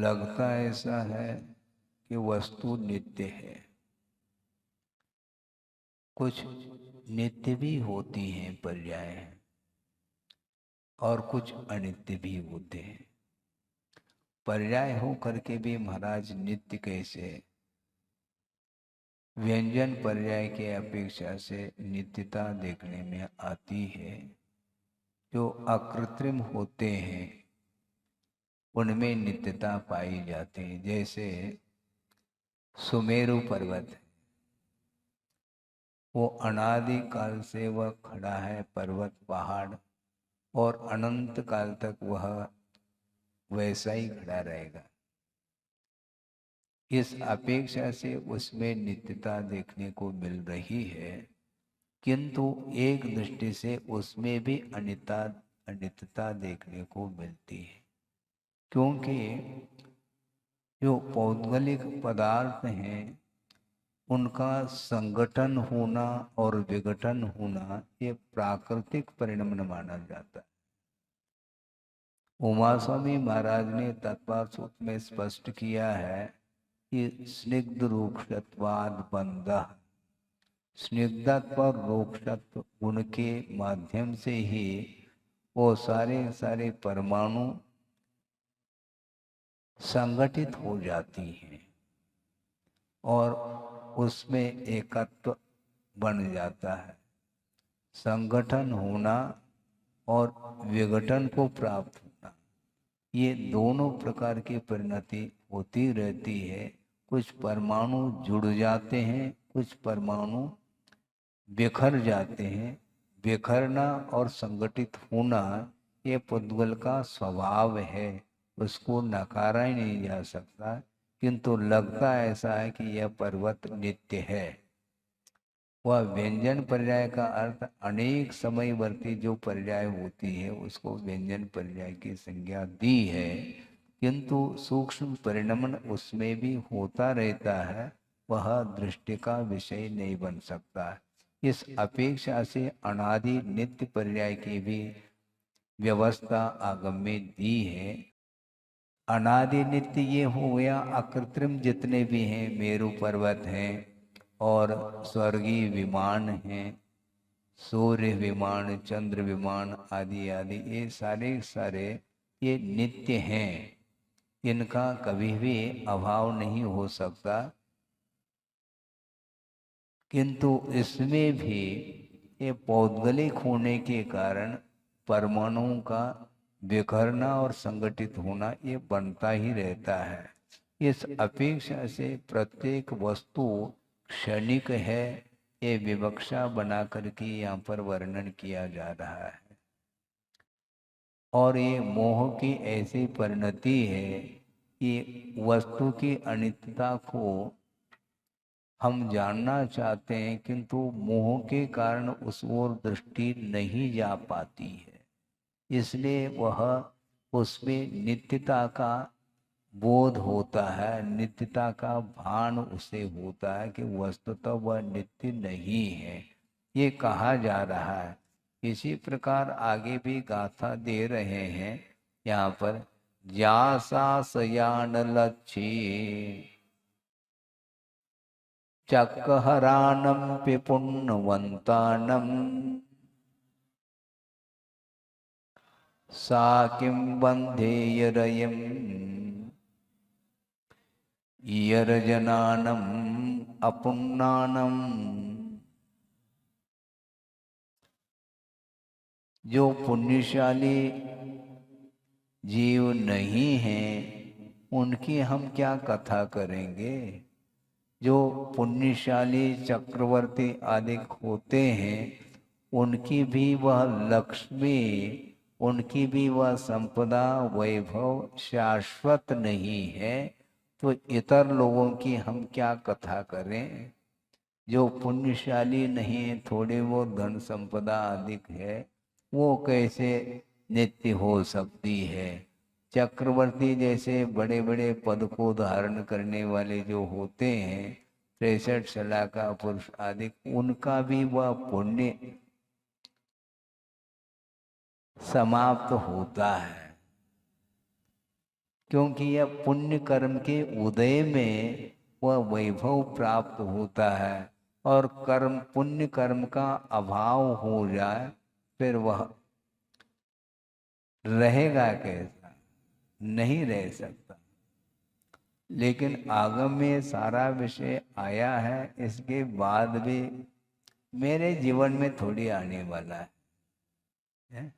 लगता ऐसा है कि वस्तु नित्य है। कुछ नित्य भी होती हैं पर्याय, और कुछ अनित्य भी होते हैं। पर्याय हो करके भी महाराज नित्य कैसे? व्यंजन पर्याय के अपेक्षा से नित्यता देखने में आती है। जो अकृत्रिम होते हैं उनमें नित्यता पाई जाती है। जैसे सुमेरु पर्वत है, वो अनादि काल से वह खड़ा है पर्वत पहाड़, और अनंत काल तक वह वैसा ही खड़ा रहेगा। इस अपेक्षा से उसमें नित्यता देखने को मिल रही है, किंतु एक दृष्टि से उसमें भी अनित्यता देखने को मिलती है। क्योंकि जो पौद्गलिक पदार्थ हैं उनका संगठन होना और विघटन होना ये प्राकृतिक परिणाम माना जाता है। उमा स्वामी महाराज ने तत्व सूत्र में स्पष्ट किया है कि स्निग्ध रूक्षत्वाद बंधः, स्निग्धत्व और रूक्षत्व गुण के माध्यम से ही वो सारे परमाणु संगठित हो जाती हैं और उसमें एकत्व बन जाता है। संगठन होना और विघटन को प्राप्त होना, ये दोनों प्रकार की परिणति होती रहती है। कुछ परमाणु जुड़ जाते हैं, कुछ परमाणु बिखर जाते हैं। बिखरना और संगठित होना ये पुद्गल का स्वभाव है, उसको नकारा ही नहीं जा सकता। किंतु लगता ऐसा है कि यह पर्वत नित्य है। वह व्यंजन पर्याय का अर्थ अनेक समयवर्ती जो पर्याय होती है उसको व्यंजन पर्याय की संज्ञा दी है, किंतु सूक्ष्म परिणमन उसमें भी होता रहता है, वह दृष्टि का विषय नहीं बन सकता। इस अपेक्षा से अनादि नित्य पर्याय की भी व्यवस्था आगम में दी है। अनादि नित्य ये हो गया अकृत्रिम जितने भी हैं, मेरु पर्वत हैं और स्वर्गीय विमान हैं, सूर्य विमान, चंद्र विमान आदि आदि, ये सारे ये नित्य हैं। इनका कभी भी अभाव नहीं हो सकता। किंतु इसमें भी ये पौद्गलिक होने के कारण परमाणुओं का बिखरना और संगठित होना ये बनता ही रहता है। इस अपेक्षा से प्रत्येक वस्तु क्षणिक है, ये विवक्षा बना करके यहाँ पर वर्णन किया जा रहा है। और ये मोह की ऐसी परिणति है कि वस्तु की अनित्यता को हम जानना चाहते हैं, किंतु मोह के कारण उस ओर दृष्टि नहीं जा पाती है। इसलिए वह उसमें नित्यता का बोध होता है, नित्यता का भान उसे होता है कि वस्तुतः वह नित्य नहीं है, ये कहा जा रहा है। इसी प्रकार आगे भी गाथा दे रहे हैं यहाँ पर, ज्यासा सयान लक्ष्य चक्रहराणं पिपुण्यवन्तानं सा किं बन्धेयरयम् यरजनानम् अपुण्णानम्। जो पुण्यशाली जीव नहीं हैं उनकी हम क्या कथा करेंगे। जो पुण्यशाली चक्रवर्ती आदि होते हैं उनकी भी वह लक्ष्मी, उनकी भी वह संपदा वैभव शाश्वत नहीं है, तो इतर लोगों की हम क्या कथा करें। जो पुण्यशाली नहीं है, थोड़े वो धन संपदा अधिक है, वो कैसे नित्य हो सकती है। चक्रवर्ती जैसे बड़े बड़े पद को धारण करने वाले जो होते हैं, 63 शलाका पुरुष आदि, उनका भी वह पुण्य समाप्त होता है। क्योंकि यह पुण्य कर्म के उदय में वह वैभव प्राप्त होता है, और कर्म पुण्य कर्म का अभाव हो जाए फिर वह रहेगा कैसा, नहीं रह सकता। लेकिन आगम में सारा विषय आया है, इसके बाद भी मेरे जीवन में थोड़ी आने वाला है।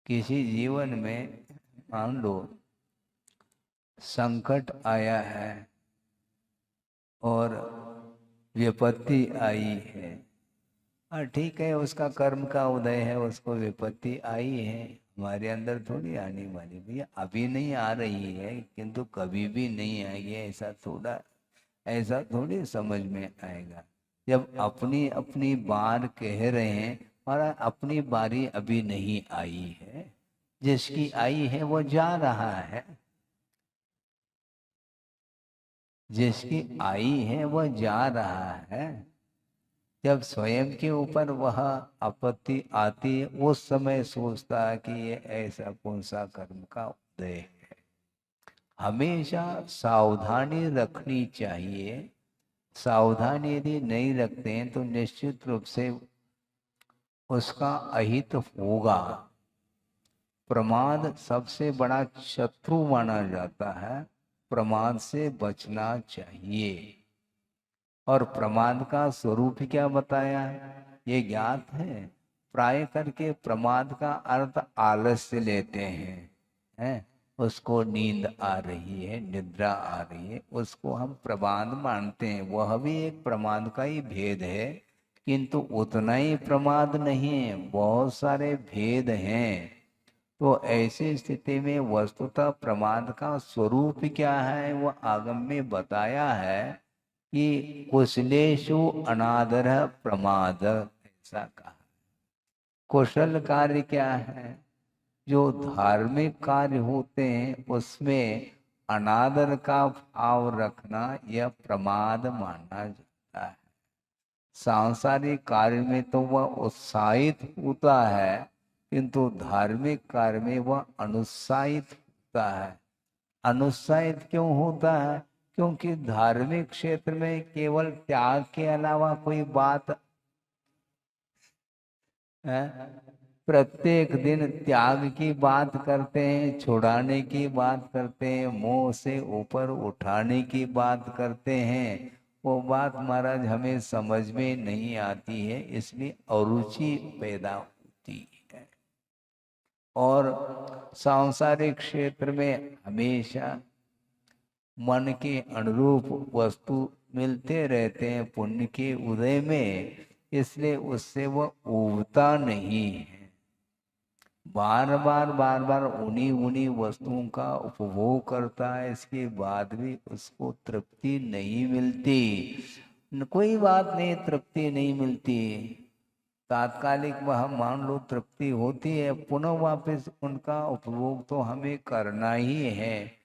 किसी जीवन में मान लो संकट आया है और विपत्ति आई है, और ठीक है, उसका कर्म का उदय है, उसको विपत्ति आई है, हमारे अंदर थोड़ी आने वाली। भैया अभी नहीं आ रही है किंतु कभी भी नहीं आएगी, ऐसा थोड़ी समझ में आएगा। जब अपनी अपनी बार कह रहे हैं और अपनी बारी अभी नहीं आई है, जिसकी आई है वो जा रहा है, जिसकी आई है वह जा रहा है। जब स्वयं के ऊपर वह आपत्ति आती है, उस समय सोचता है कि ये ऐसा कौन सा कर्म का उदय है। हमेशा सावधानी रखनी चाहिए। सावधानी यदि नहीं रखते हैं तो निश्चित रूप से उसका अहित होगा। प्रमाद सबसे बड़ा शत्रु माना जाता है, प्रमाद से बचना चाहिए। और प्रमाद का स्वरूप क्या बताया है ये ज्ञात है। प्राय करके प्रमाद का अर्थ आलस्य लेते हैं, उसको नींद आ रही है, निद्रा आ रही है, उसको हम प्रमाद मानते हैं। वह भी एक प्रमाद का ही भेद है, किंतु उतना ही प्रमाद नहीं है, बहुत सारे भेद हैं। तो ऐसी स्थिति में वस्तुतः प्रमाद का स्वरूप क्या है वो आगम में बताया है कि कुशलेषु अनादर प्रमाद, ऐसा कहा। कुशल कार्य क्या है? जो धार्मिक कार्य होते हैं उसमें अनादर का भाव रखना यह प्रमाद माना जाता है। सांसारिक कार्य में तो वह उत्साहित होता है, किंतु धार्मिक कार्य में वह अनुत्साहित होता है। अनुत्साहित क्यों होता है? क्योंकि धार्मिक क्षेत्र में केवल त्याग के अलावा कोई बात है। प्रत्येक दिन त्याग की बात करते हैं, छुड़ाने की बात करते हैं, मोह से ऊपर उठाने की बात करते हैं। वो बात महाराज हमें समझ में नहीं आती है, इसलिए अरुचि पैदा होती है। और सांसारिक क्षेत्र में हमेशा मन के अनुरूप वस्तु मिलते रहते हैं पुण्य के उदय में, इसलिए उससे वह ऊबता नहीं है। बार बार उन्हीं उन्हीं वस्तुओं का उपभोग करता है, इसके बाद भी उसको तृप्ति नहीं मिलती। कोई बात नहीं, तृप्ति नहीं मिलती, तात्कालिक वह मान लो तृप्ति होती है, पुनः वापस उनका उपभोग तो हमें करना ही है।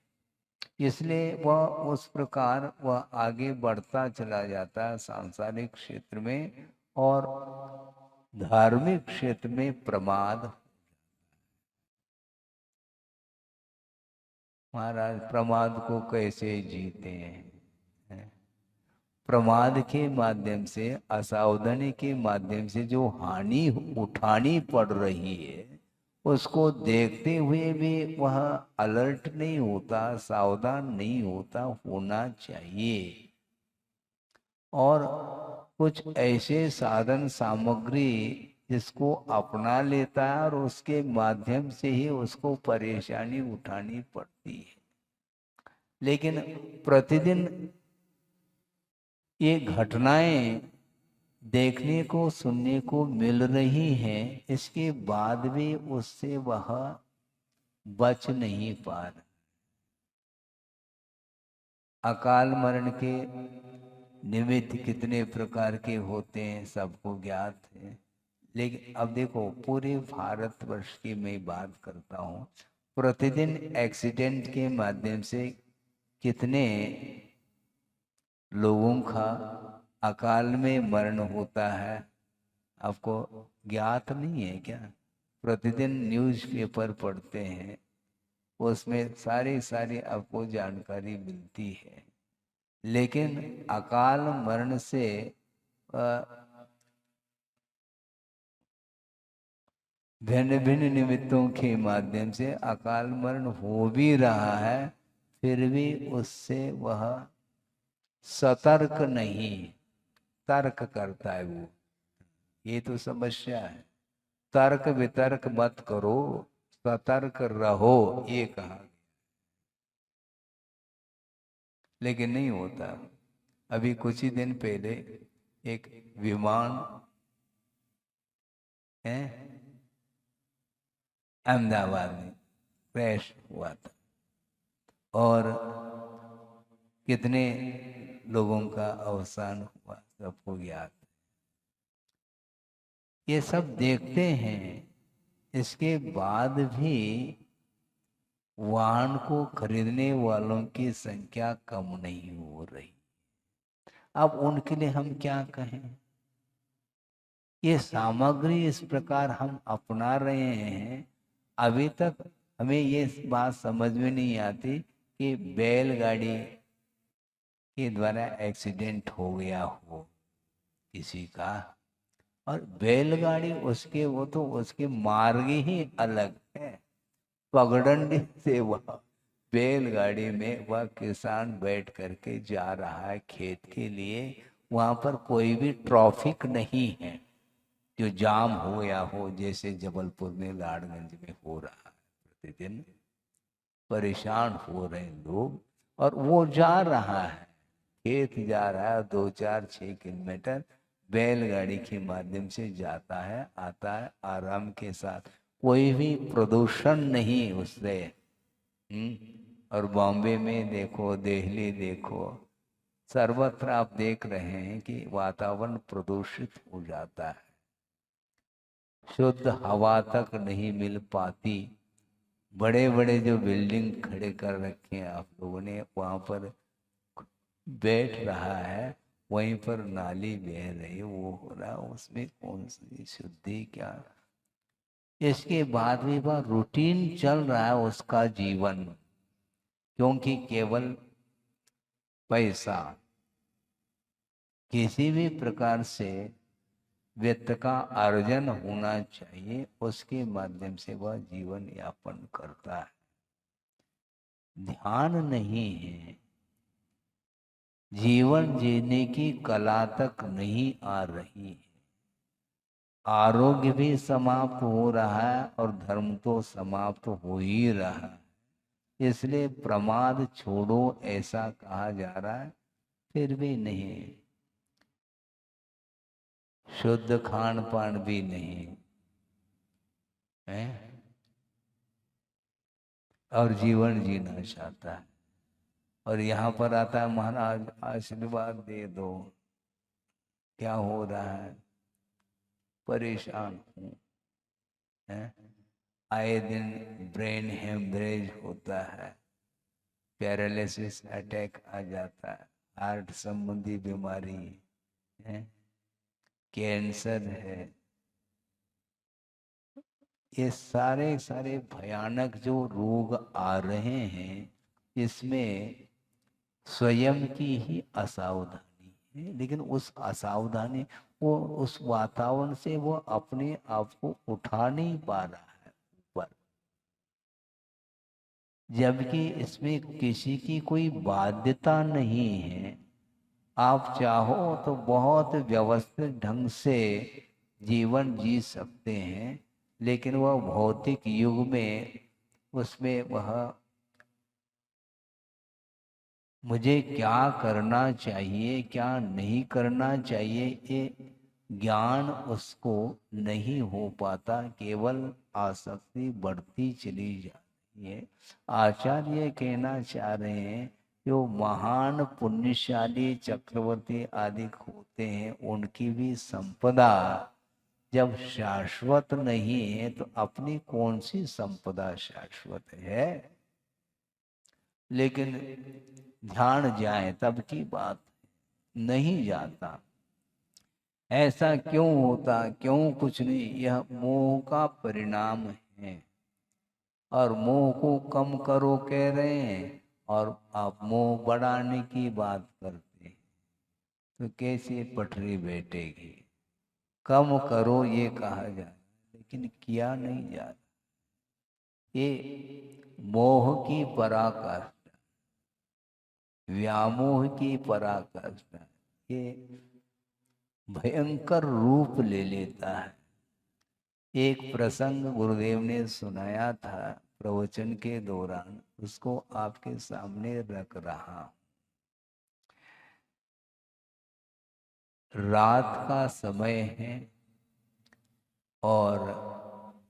इसलिए वह उस प्रकार वह आगे बढ़ता चला जाता है सांसारिक क्षेत्र में, और धार्मिक क्षेत्र में प्रमाद। महाराज प्रमाद को कैसे जीते हैं? प्रमाद के माध्यम से, असावधानी के माध्यम से जो हानि उठानी पड़ रही है उसको देखते हुए भी वह अलर्ट नहीं होता, सावधान नहीं होता, होना चाहिए। और कुछ ऐसे साधन सामग्री जिसको अपना लेता है और उसके माध्यम से ही उसको परेशानी उठानी पड़ती है। लेकिन प्रतिदिन ये घटनाएं देखने को सुनने को मिल रही हैं, इसके बाद भी उससे वह बच नहीं पा रहा। अकाल मरण के निमित्त कितने प्रकार के होते हैं सबको ज्ञात है। लेकिन अब देखो, पूरे भारतवर्ष की मैं बात करता हूँ, प्रतिदिन एक्सीडेंट के माध्यम से कितने लोगों का अकाल में मरण होता है, आपको ज्ञात नहीं है क्या? प्रतिदिन न्यूज़पेपर पढ़ते हैं, उसमें सारी सारी आपको जानकारी मिलती है। लेकिन अकाल मरण से भिन्न भिन्न निमित्तों के माध्यम से अकाल मरण हो भी रहा है, फिर भी उससे वह सतर्क नहीं, तर्क करता है वो। ये तो समस्या है। तर्क वितर्क मत करो, सतर्क रहो, ये कहा। लेकिन नहीं होता। अभी कुछ ही दिन पहले एक विमान है अहमदाबाद में क्रैश हुआ था और कितने लोगों का अवसान हुआ सबको याद। ये सब देखते हैं, इसके बाद भी वाहन को खरीदने वालों की संख्या कम नहीं हो रही। अब उनके लिए हम क्या कहें? ये सामग्री इस प्रकार हम अपना रहे हैं, अभी तक हमें ये बात समझ में नहीं आती कि बैलगाड़ी के द्वारा एक्सीडेंट हो गया हो किसी का, और बैलगाड़ी उसके वो तो उसके मार्ग ही अलग है। पगडंडी से वह बैलगाड़ी में वह किसान बैठ करके जा रहा है खेत के लिए। वहां पर कोई भी ट्रैफिक नहीं है जो जाम हो या हो, जैसे जबलपुर में लाड़गंज में हो रहा है। प्रतिदिन परेशान हो रहे हैं लोग, और वो जा रहा है, खेत जा रहा है, 2 4 6 किलोमीटर बैलगाड़ी के माध्यम से जाता है, आता है आराम के साथ, कोई भी प्रदूषण नहीं उससे। और बॉम्बे में देखो, दिल्ली देखो, सर्वत्र आप देख रहे हैं कि वातावरण प्रदूषित हो जाता है, शुद्ध हवा तक नहीं मिल पाती। बड़े बड़े जो बिल्डिंग खड़े कर रखे हैं आप लोगों ने, वहां पर बैठ रहा है, वहीं पर नाली बह रही, वो हो रहा, उसमें कौन सी शुद्धि क्या? इसके बाद भी वह रूटीन चल रहा है उसका जीवन, क्योंकि केवल पैसा किसी भी प्रकार से वित्त का अर्जन होना चाहिए, उसके माध्यम से वह जीवन यापन करता है। ध्यान नहीं है, जीवन जीने की कला तक नहीं आ रही है, आरोग्य भी समाप्त हो रहा है और धर्म तो समाप्त हो ही रहा है। इसलिए प्रमाद छोड़ो ऐसा कहा जा रहा है, फिर भी नहीं, शुद्ध खान पान भी नहीं है, और जीवन जीना चाहता है। और यहाँ पर आता है महाराज आशीर्वाद दे दो, क्या हो रहा है? परेशान हूँ, आए दिन ब्रेन हेमरेज होता है, पैरालिसिस अटैक आ जाता है, हार्ट संबंधी बीमारी है, कैंसर है, ये सारे सारे भयानक जो रोग आ रहे हैं, इसमें स्वयं की ही असावधानी है। लेकिन उस असावधानी, वो उस वातावरण से वो अपने आप को उठा नहीं पा रहा है ऊपर, जबकि इसमें किसी की कोई बाध्यता नहीं है। आप चाहो तो बहुत व्यवस्थित ढंग से जीवन जी सकते हैं, लेकिन वह भौतिक युग में उसमें वह मुझे क्या करना चाहिए क्या नहीं करना चाहिए, ये ज्ञान उसको नहीं हो पाता, केवल आसक्ति बढ़ती चली जाती है। आचार्य कहना चाह रहे हैं, जो महान पुण्यशाली चक्रवर्ती आदि होते हैं, उनकी भी संपदा जब शाश्वत नहीं है, तो अपनी कौन सी संपदा शाश्वत है? लेकिन ध्यान जाए तब की बात, नहीं जाता। ऐसा क्यों होता? क्यों कुछ नहीं? यह मोह का परिणाम है। और मोह को कम करो कह रहे हैं और आप मोह बढ़ाने की बात करते हैं, तो कैसे पटरी बैठेगी। कम करो ये कहा जा रहा है लेकिन किया नहीं जा रहा। ये मोह की पराकाष्ठा, व्यामोह की पराकाष्ठा, ये भयंकर रूप ले लेता है। एक प्रसंग गुरुदेव ने सुनाया था प्रवचन के दौरान, उसको आपके सामने रख रहा हूं। रात का समय है और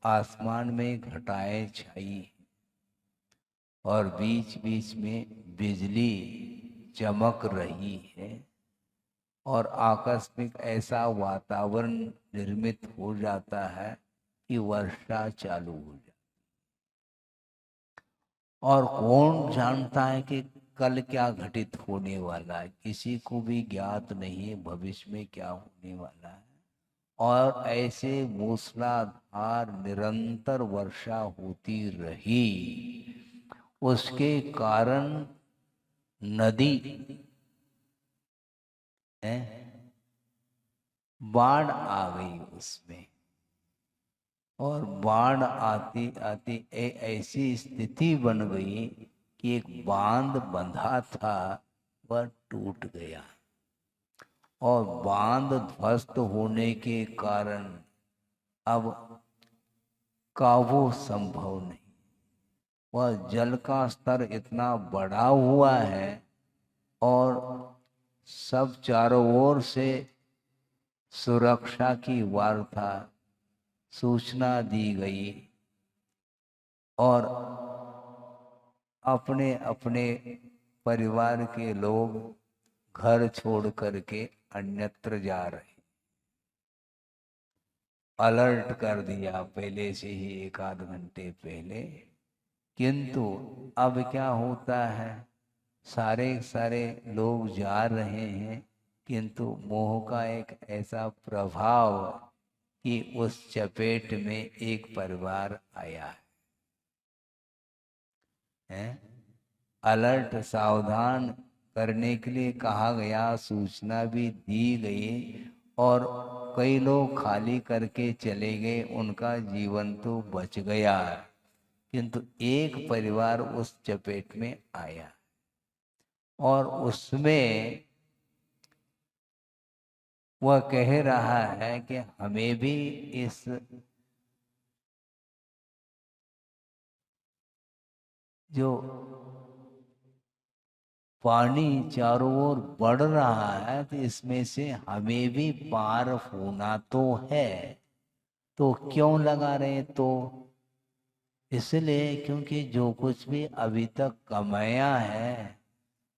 आसमान में घटाएं छाई हैं और बीच बीच में बिजली चमक रही है और आकस्मिक ऐसा वातावरण निर्मित हो जाता है कि वर्षा चालू हो जाती। और कौन जानता है कि कल क्या घटित होने वाला है, किसी को भी ज्ञात नहीं है भविष्य में क्या होने वाला है। और ऐसे मूसलाधार निरंतर वर्षा होती रही, उसके कारण नदी बाढ़ आ गई उसमें। और बाढ़ आती आती ऐसी स्थिति बन गई कि एक बांध बंधा था वह टूट गया और बांध ध्वस्त होने के कारण अब काबू संभव नहीं। वह जल का स्तर इतना बढ़ा हुआ है और सब चारों ओर से सुरक्षा की वार्ता सूचना दी गई और अपने अपने परिवार के लोग घर छोड़ करके अन्यत्र जा रहे। अलर्ट कर दिया पहले से ही, एक आध घंटे पहले। किंतु अब क्या होता है, सारे लोग जा रहे हैं, किंतु मोह का एक ऐसा प्रभाव कि उस चपेट में एक परिवार आया है। अलर्ट, सावधान करने के लिए कहा गया, सूचना भी दी गई और कई लोग खाली करके चले गए, उनका जीवन तो बच गया, किंतु एक परिवार उस चपेट में आया और उसमें वह कह रहा है कि हमें भी इस जो पानी चारों ओर बढ़ रहा है तो इसमें से हमें भी पार होना तो है, तो क्यों लगा रहे। तो इसलिए क्योंकि जो कुछ भी अभी तक कमाया है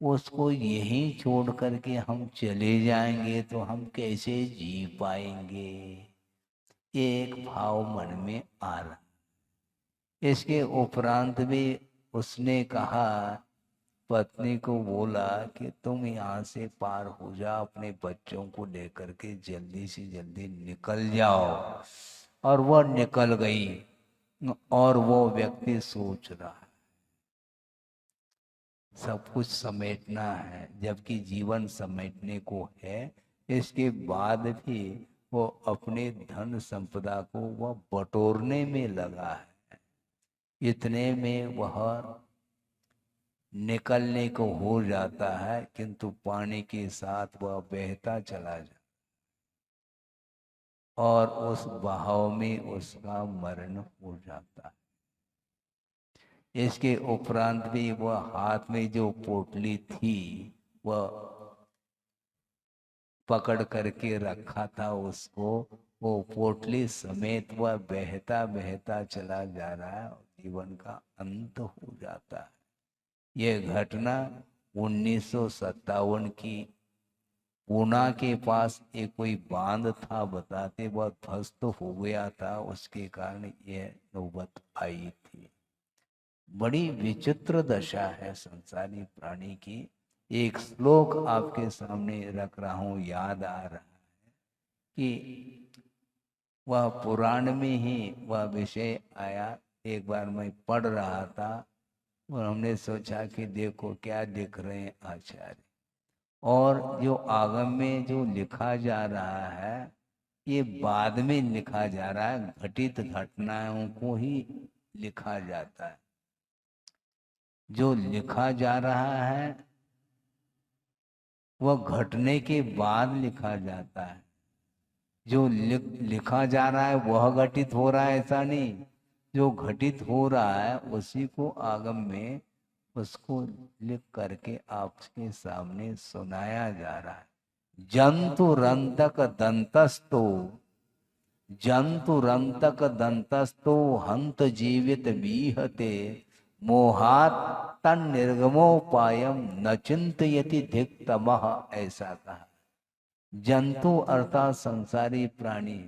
उसको यहीं छोड़ करके हम चले जाएंगे तो हम कैसे जी पाएंगे। ये एक भाव मन में आ रहा। इसके उपरांत भी उसने कहा, पत्नी को बोला कि तुम यहाँ से पार हो जाओ, अपने बच्चों को लेकर के जल्दी से जल्दी निकल जाओ। और वह निकल गई और वो व्यक्ति सोच रहा है सब कुछ समेटना है, जबकि जीवन समेटने को है। इसके बाद भी वो अपने धन संपदा को वह बटोरने में लगा है। इतने में वह निकलने को हो जाता है, किंतु पानी के साथ वह बहता चला जाता और उस बहाव में उसका मरण हो जाता है। इसके उपरांत भी वह हाथ में जो पोटली थी वह पकड़ करके रखा था उसको, वो पोटली समेत वह बहता बहता चला जा रहा है और जीवन का अंत हो जाता है। यह घटना 1957 की पूना के पास एक कोई बांध था, बताते वह ध्वस्त हो गया था, उसके कारण यह नौबत आई थी। बड़ी विचित्र दशा है संसारी प्राणी की। एक श्लोक आपके सामने रख रहा हूं, याद आ रहा है कि वह पुराण में ही वह विषय आया एक बार मैं पढ़ रहा था और हमने सोचा कि देखो क्या लिख रहे हैं आचार्य, और जो आगम में जो लिखा जा रहा है ये बाद में लिखा जा रहा है, घटित घटनाओं को ही लिखा जाता है। जो लिखा जा रहा है वह घटने के बाद लिखा जाता है। जो लिखा जा रहा है वह घटित हो रहा है ऐसा नहीं, जो घटित हो रहा है उसी को आगम में उसको लिख करके आपके सामने सुनाया जा रहा है। जंतुरंतक दंतस्तो, जंतुरंतक दंतस्तो हंत जीवित बीहते मोहात तन निर्गमोपायम न चिंतयति धिक्तमः, ऐसा कहा। जंतु अर्थात संसारी प्राणी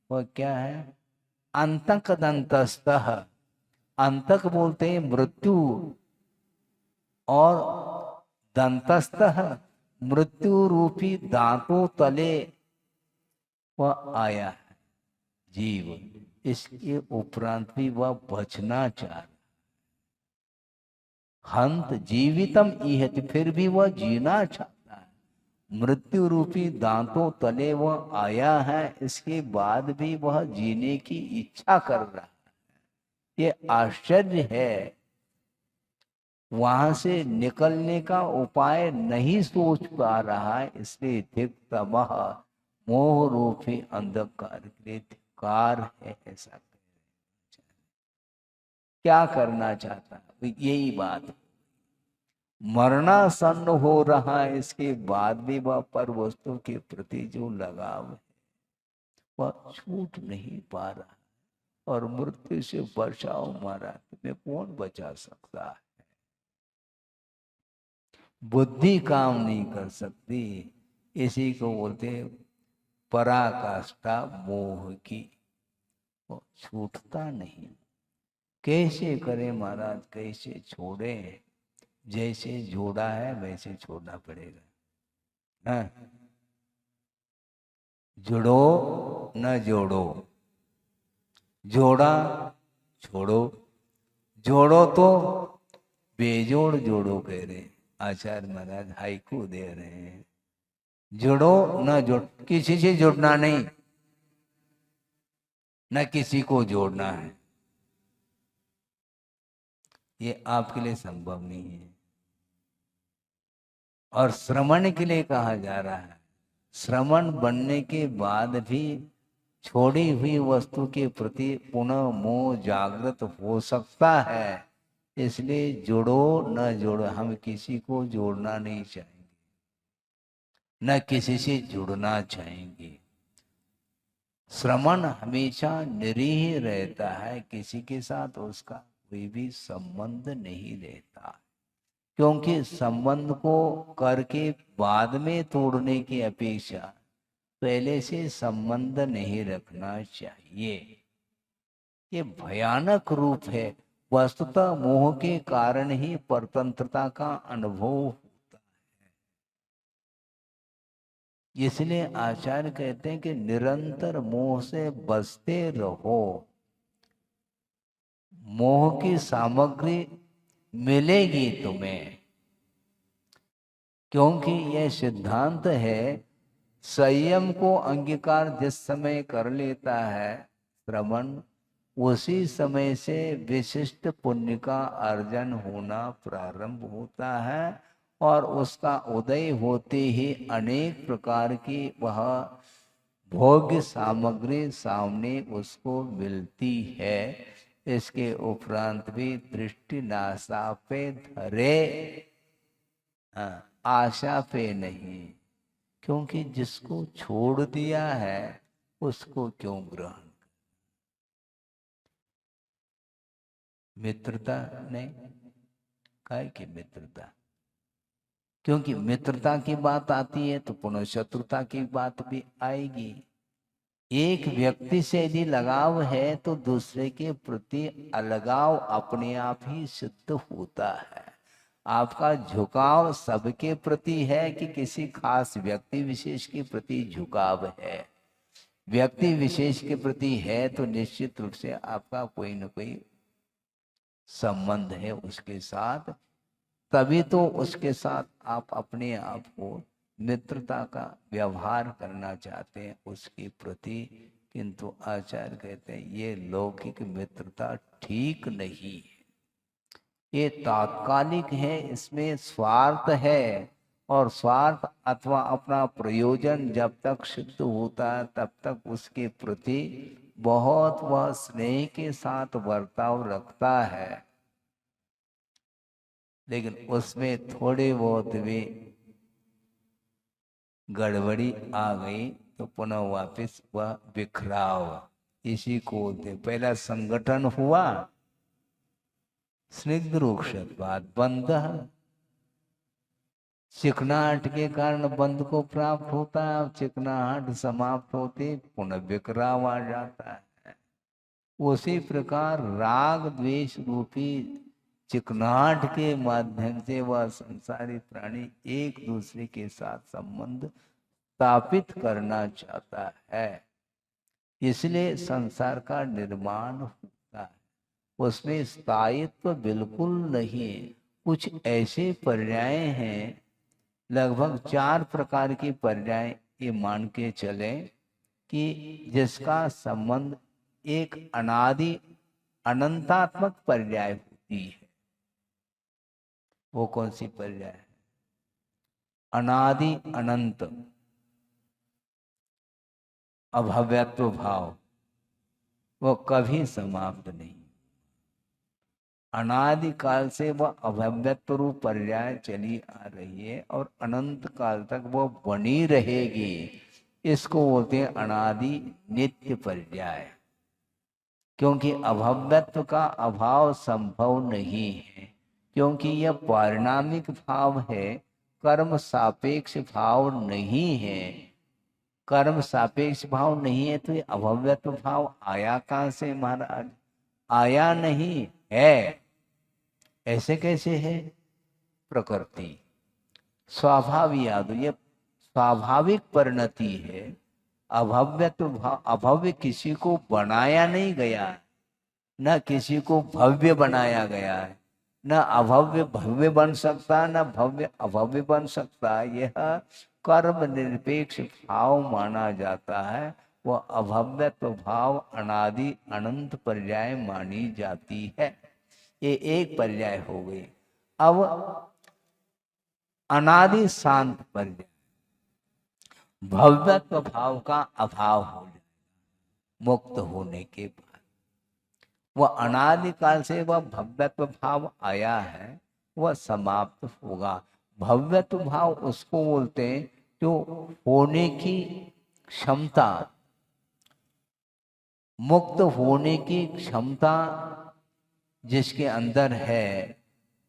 वह क्या है? अंतक दंतस्तः, अंतक बोलते हैं मृत्यु, और दंतस्तः मृत्यु रूपी दांतों तले वह आया है जीव। इसके उपरांत भी वह बचना चाह, हंत जीवितम इहति, फिर भी वह जीना चाहता है। मृत्यु रूपी दांतों तले वह आया है, इसके बाद भी वह जीने की इच्छा कर रहा है। ये आश्चर्य है। वहां से निकलने का उपाय नहीं सोच पा रहा है, इसलिए धिक्तमः, मोह रूपी अंधकार के लिए धिक्कार है, ऐसा कह रहे। क्या करना चाहता है? यही बात, मरणासन्न हो रहा है, इसके बाद भी वह पर वस्तु के प्रति जो लगाव है वह छूट नहीं पा रहा, और मृत्यु से बचाओ महाराज, तुम्हें कौन बचा सकता है? बुद्धि काम नहीं कर सकती। इसी को बोलते पराकाष्ठा मोह की, वो छूटता नहीं। कैसे करे महाराज, कैसे छोड़े? जैसे जोड़ा है वैसे छोड़ना पड़ेगा। हाँ? जुड़ो न जोड़ो, जोड़ा छोड़ो, जोड़ो तो बेजोड़ जोड़ो कह रहे आचार्य महाराज, हाइकू दे रहे हैं। जुड़ो न जोड़, किसी से जुड़ना नहीं, न किसी को जोड़ना है, ये आपके लिए संभव नहीं है। और श्रवण के लिए कहा जा रहा है, श्रवण बनने के बाद भी छोड़ी हुई वस्तु के प्रति पुनः मोह जागृत हो सकता है। इसलिए जुड़ो न जोड़ो, हम किसी को जोड़ना नहीं चाहेंगे, न किसी से जुड़ना चाहेंगे। श्रवण हमेशा निरीह रहता है, किसी के साथ उसका कोई भी संबंध नहीं रहता, क्योंकि संबंध को करके बाद में तोड़ने की अपेक्षा पहले से संबंध नहीं रखना चाहिए। ये भयानक रूप है। वस्तुतः मोह के कारण ही परतंत्रता का अनुभव होता है। इसलिए आचार्य कहते हैं कि निरंतर मोह से बचते रहो, मोह की सामग्री मिलेगी तुम्हें, क्योंकि यह सिद्धांत है संयम को अंगीकार जिस समय कर लेता है श्रवण, उसी समय से विशिष्ट पुण्य का अर्जन होना प्रारंभ होता है, और उसका उदय होते ही अनेक प्रकार की वह भोग्य सामग्री सामने उसको मिलती है। इसके उपरांत भी दृष्टि नासा पे धरे, आशा पे नहीं, क्योंकि जिसको छोड़ दिया है उसको क्यों ग्रहण? मित्रता नहीं, काय की मित्रता? क्योंकि मित्रता की बात आती है तो पुनः शत्रुता की बात भी आएगी। एक व्यक्ति से यदि लगाव है तो दूसरे के प्रति अलगाव अपने आप ही सिद्ध होता है। आपका झुकाव सबके प्रति है कि किसी खास व्यक्ति विशेष के प्रति झुकाव है? व्यक्ति विशेष के प्रति है तो निश्चित रूप से आपका कोई न कोई संबंध है उसके साथ, तभी तो उसके साथ आप अपने आप को मित्रता का व्यवहार करना चाहते हैं उसके प्रति। किंतु आचार्य कहते हैं ये लौकिक मित्रता ठीक नहीं है, ये तात्कालिक है, इसमें स्वार्थ है। और स्वार्थ अथवा अपना प्रयोजन जब तक सिद्ध होता है तब तक उसके प्रति बहुत वह स्नेह के साथ बर्ताव रखता है, लेकिन उसमें थोड़ी बहुत भी गड़बड़ी आ गई तो पुनः वापस वह बिखराव। इसी को बोलते, पहला संगठन हुआ, स्निग्ध रूक्षत्वात् बंध, चिकनाहट के कारण बंध को प्राप्त होता है, चिकनाहट समाप्त होते पुनः बिखराव आ जाता है। उसी प्रकार राग द्वेष रूपी चिकनाहट के माध्यम से वह संसारी प्राणी एक दूसरे के साथ संबंध स्थापित करना चाहता है, इसलिए संसार का निर्माण होता है। उसमें स्थायित्व बिल्कुल नहीं। कुछ ऐसे पर्याय हैं, लगभग 4 प्रकार की पर्याय ये मान के चले कि जिसका संबंध एक अनादि अनंतात्मक पर्याय होती है। वो कौन सी पर्याय है? अनादि अनंत अभव्यत्व भाव, वो कभी समाप्त नहीं। अनादि काल से वह अभव्यत्व रूप पर्याय चली आ रही है और अनंत काल तक वह बनी रहेगी। इसको बोलते हैं अनादि नित्य पर्याय, क्योंकि अभव्यत्व का अभाव संभव नहीं है, क्योंकि यह पारिणामिक भाव है, कर्म सापेक्ष भाव नहीं है। कर्म सापेक्ष भाव नहीं है तो ये अभव्यत्व भाव आया कहां से महाराज? आया नहीं है। ऐसे कैसे है? प्रकृति स्वाभाविक याद, ये स्वाभाविक परिणति है। अभव्यत्व भाव, अभव्य किसी को बनाया नहीं गया, न किसी को भव्य बनाया गया है। न अभव्य भव्य बन सकता, न भव्य अभव्य बन सकता। यह कर्म निरपेक्ष भाव माना जाता है। वह अभव्यत्व भाव अनादि अनंत पर्याय मानी जाती है। ये एक पर्याय हो गई। अब अनादि शांत पर्याय, भव्यत्व भाव का अभाव हो जाए मुक्त होने के बाद। वह अनादिकाल से वह भव्यत्व भाव आया है, वह समाप्त होगा। भव्यत्व भाव उसको बोलते हैं जो होने की क्षमता, मुक्त होने की क्षमता जिसके अंदर है,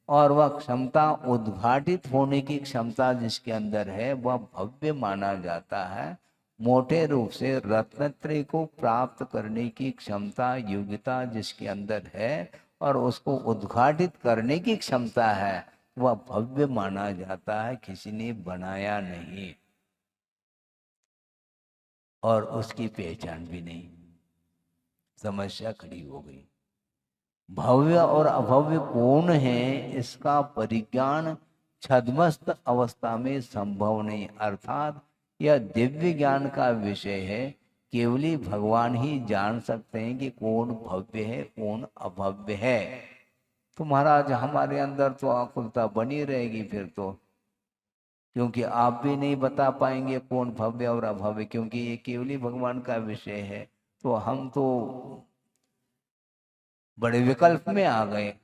और वह क्षमता उद्घाटित होने की क्षमता जिसके अंदर है, वह भव्य माना जाता है। मोटे रूप से रत्नत्रय को प्राप्त करने की क्षमता, योग्यता जिसके अंदर है और उसको उद्घाटित करने की क्षमता है, वह भव्य माना जाता है। किसी ने बनाया नहीं और उसकी पहचान भी नहीं। समस्या खड़ी हो गई। भव्य और अभव्य कौन है, इसका परिज्ञान छद्मस्त अवस्था में संभव नहीं। अर्थात यह दिव्य ज्ञान का विषय है। केवली भगवान ही जान सकते हैं कि कौन भव्य है कौन अभव्य है। तो महाराज हमारे अंदर तो आकुलता बनी रहेगी फिर तो, क्योंकि आप भी नहीं बता पाएंगे कौन भव्य और अभव्य, क्योंकि ये केवली भगवान का विषय है। तो हम तो बड़े विकल्प में आ गए।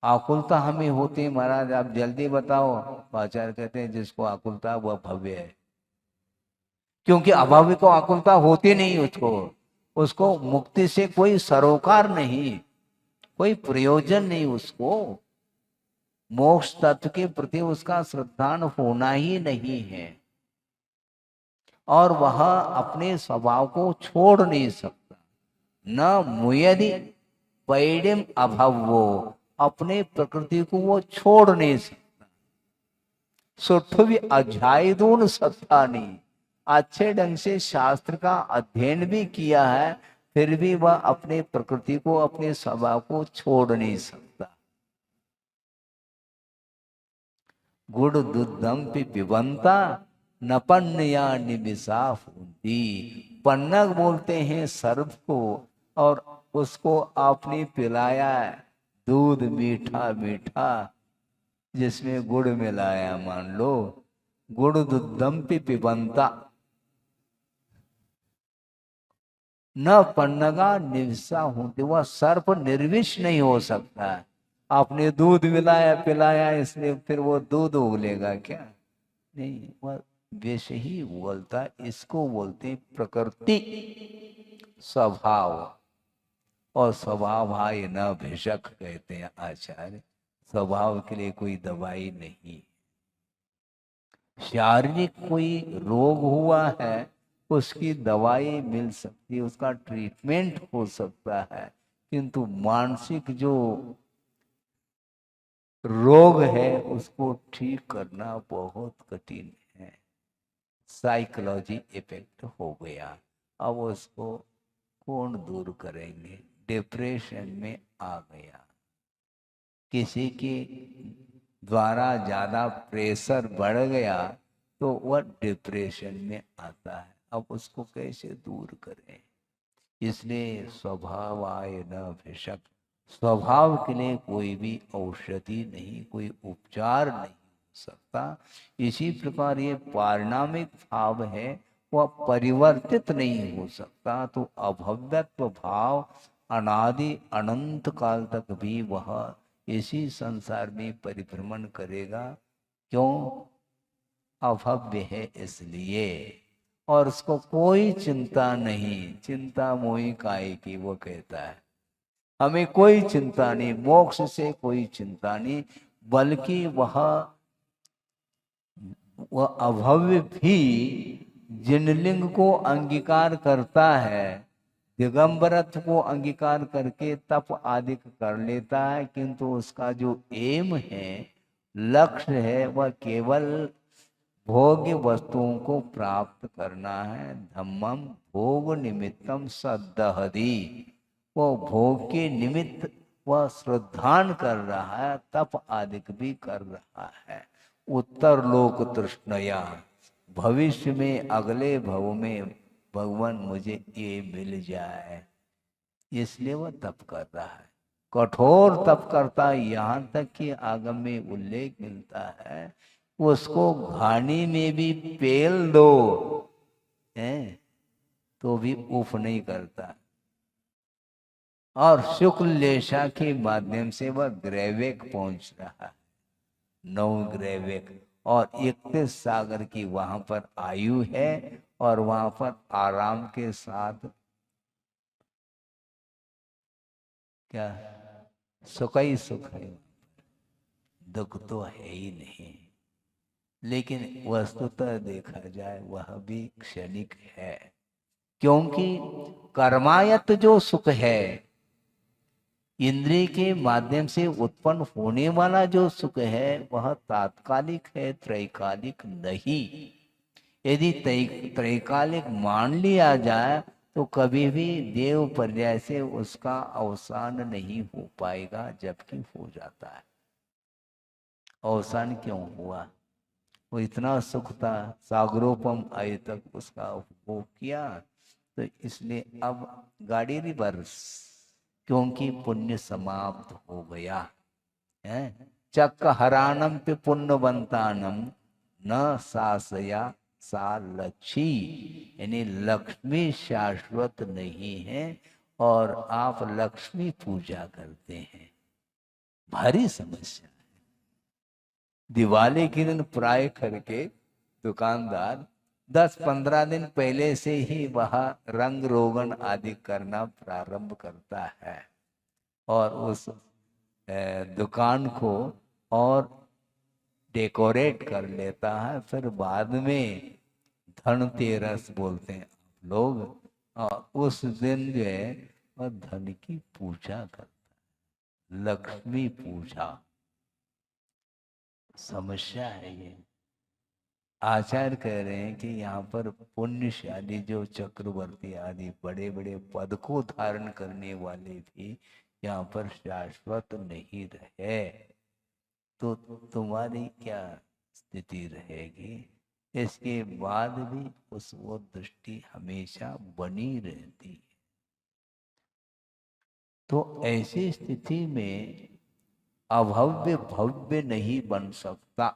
आकुलता हमें होती महाराज, आप जल्दी बताओ। आचार्य कहते हैं जिसको आकुलता वह भव्य है, क्योंकि अभव्य को आकुलता होती नहीं। उसको मुक्ति से कोई सरोकार नहीं, कोई प्रयोजन नहीं। उसको मोक्ष तत्व के प्रति उसका श्रद्धान होना ही नहीं है, और वह अपने स्वभाव को छोड़ नहीं सकता। न मुयदि पैडिम अभवो, अपने प्रकृति को वो छोड़ नहीं सकता। सुठवी अध्यायदून सत्तानी, अच्छे ढंग से शास्त्र का अध्ययन भी किया है, फिर भी वह अपने प्रकृति को, अपने स्वभाव को छोड़ नहीं सकता। गुड़ दुद्धम पिबंता न पन्नया निमिषा फूंदी। पन्नग बोलते हैं सर्प को, और उसको आपने पिलाया दूध मीठा मीठा जिसमें गुड़ मिलाया, मान लो गुड़ दुद्धम पिबंता न पन्नगा निविषा होती, वह सर्प निर्विष नहीं हो सकता है। आपने दूध मिलाया पिलाया इसलिए फिर वो दूध उगलेगा क्या? नहीं, वह विष ही उगलता। इसको बोलते प्रकृति स्वभाव, और स्वभाव हाय न भिषक कहते हैं आचार्य। स्वभाव के लिए कोई दवाई नहीं। शारीरिक कोई रोग हुआ है उसकी दवाई मिल सकती है, उसका ट्रीटमेंट हो सकता है, किंतु मानसिक जो रोग है उसको ठीक करना बहुत कठिन है। साइकोलॉजी इफेक्ट हो गया, अब उसको कौन दूर करेंगे? डिप्रेशन में आ गया, किसी के द्वारा ज्यादा प्रेशर बढ़ गया तो वह डिप्रेशन में आता है। अब उसको कैसे दूर करें? इसलिए स्वभाव आए न भिषक, स्वभाव के लिए कोई भी औषधि नहीं, कोई उपचार नहीं हो सकता। इसी प्रकार ये पारिणामिक भाव है, वह परिवर्तित नहीं हो सकता। तो अभव्यत्व भाव अनादि अनंत काल तक भी वह इसी संसार में परिभ्रमण करेगा। क्यों? अभव्य है इसलिए, और उसको कोई चिंता नहीं। चिंता मोहि काहे की, वो कहता है हमें कोई चिंता नहीं, मोक्ष से कोई चिंता नहीं, बल्कि वह अभव्य भी जिनलिंग को अंगीकार करता है, दिगंबरत्व को अंगीकार करके तप आदि कर लेता है, किंतु उसका जो एम है, लक्ष्य है, वह केवल भोग्य वस्तुओं को प्राप्त करना है। धम्मम भोग निमित्तम सदहदी, वो भोग के निमित्त वह श्रद्धान कर रहा है, तप आदि भी कर रहा है। उत्तर लोक तृष्णया, भविष्य में अगले भव में भगवान मुझे ये मिल जाए, इसलिए वह तप कर रहा है। कठोर तप करता है, यहाँ तक कि आगम में उल्लेख मिलता है उसको घानी में भी पेल दो है तो भी उफ नहीं करता। और शुक्ल लेशा के माध्यम से वह ग्रैवेक पहुंच रहा है, नौ ग्रैवेक, और 31 सागर की वहां पर आयु है, और वहां पर आराम के साथ क्या सुख ही सुख है, दुख तो है ही नहीं। लेकिन वस्तुतः देखा जाए वह भी क्षणिक है, क्योंकि कर्मायत जो सुख है, इंद्रिय के माध्यम से उत्पन्न होने वाला जो सुख है, वह तात्कालिक है, त्रैकालिक नहीं। यदि त्रैकालिक मान लिया जाए तो कभी भी देव पर्याय से उसका अवसान नहीं हो पाएगा, जबकि हो जाता है। अवसान क्यों हुआ? वो इतना सुख था, सागरोपम आय तक उसका उपभोग किया, तो इसलिए अब गाड़ी रिवर्स, क्योंकि पुण्य समाप्त हो गया है। चक्क हरानम पे पुण्यवंतानम न सासया सा लक्ष्मी, यानी लक्ष्मी शाश्वत नहीं है, और आप लक्ष्मी पूजा करते हैं, भारी समस्या। दिवाली के दिन प्राय करके दुकानदार 10-15 दिन पहले से ही वह रंग रोगन आदि करना प्रारंभ करता है, और उस दुकान को और डेकोरेट कर लेता है। फिर बाद में धनतेरस बोलते हैं लोग, और उस दिन जो है वह धन की पूजा करता है, लक्ष्मी पूजा। समस्या है ये। आचार्य कह रहे हैं कि यहाँ पर पुण्यशाली जो चक्रवर्ती आदि बड़े बड़े पद को धारण करने वाले भी यहाँ पर शाश्वत नहीं रहे, तो तुम्हारी क्या स्थिति रहेगी? इसके बाद भी उस वो दृष्टि हमेशा बनी रहती है। तो ऐसी स्थिति में अभव्य भव्य नहीं बन सकता।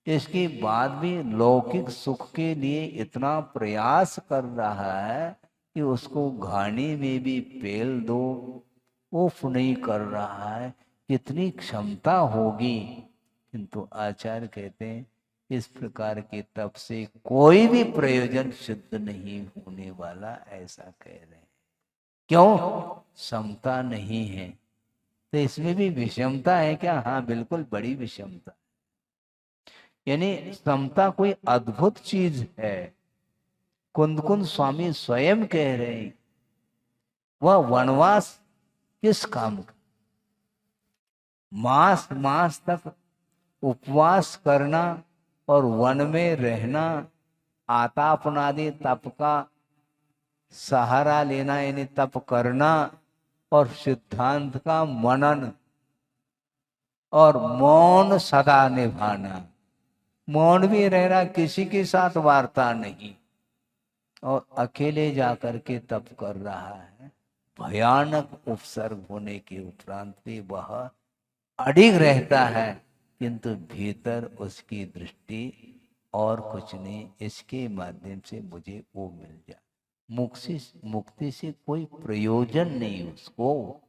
इसके बाद भी लौकिक सुख के लिए इतना प्रयास कर रहा है कि उसको घानी में भी पेल दो, उफ नहीं कर रहा है, कितनी क्षमता होगी। किंतु आचार्य कहते हैं इस प्रकार के तप से कोई भी प्रयोजन सिद्ध नहीं होने वाला, ऐसा कह रहे हैं। क्यों? समता नहीं है। तो इसमें भी विषमता है क्या? हाँ, बिल्कुल बड़ी विषमता। यानी समता कोई अद्भुत चीज है। कुंद स्वामी स्वयं कह रहे हैं वह वनवास किस काम का? मास मास तक उपवास करना और वन में रहना, आतापनादि तप का सहारा लेना, यानी तप करना और सिद्धांत का मनन और मौन सदा निभाना। मौन भी रहना, किसी के साथ वार्ता नहीं, और अकेले जाकर के तप कर रहा है। भयानक उपसर्ग होने के उपरांत भी वह अडिग रहता है, किंतु भीतर उसकी दृष्टि और कुछ नहीं, इसके माध्यम से मुझे वो मिल जाए। मुक्ति से कोई प्रयोजन नहीं उसको,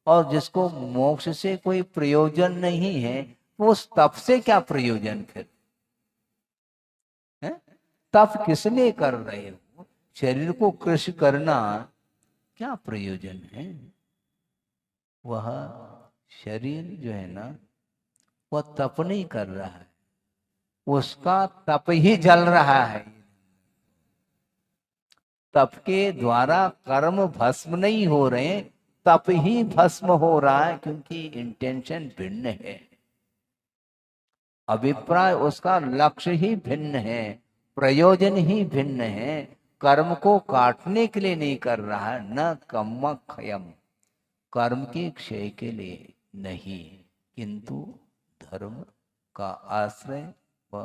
और जिसको मोक्ष से कोई प्रयोजन नहीं है तो उस तप से क्या प्रयोजन फिर? है? तप किस लिए कर रहे हो? शरीर को कृषि करना क्या प्रयोजन है? वह शरीर जो है ना, वह तप नहीं कर रहा है, उसका तप ही जल रहा है। तप के द्वारा कर्म भस्म नहीं हो रहे, तप ही भस्म हो रहा है, क्योंकि इंटेंशन भिन्न है, अभिप्राय उसका लक्ष्य ही भिन्न है, प्रयोजन ही भिन्न है। कर्म को काटने के लिए नहीं कर रहा है, न कर्म क्षयम, कर्म के क्षय के लिए नहीं, किंतु धर्म का आश्रय व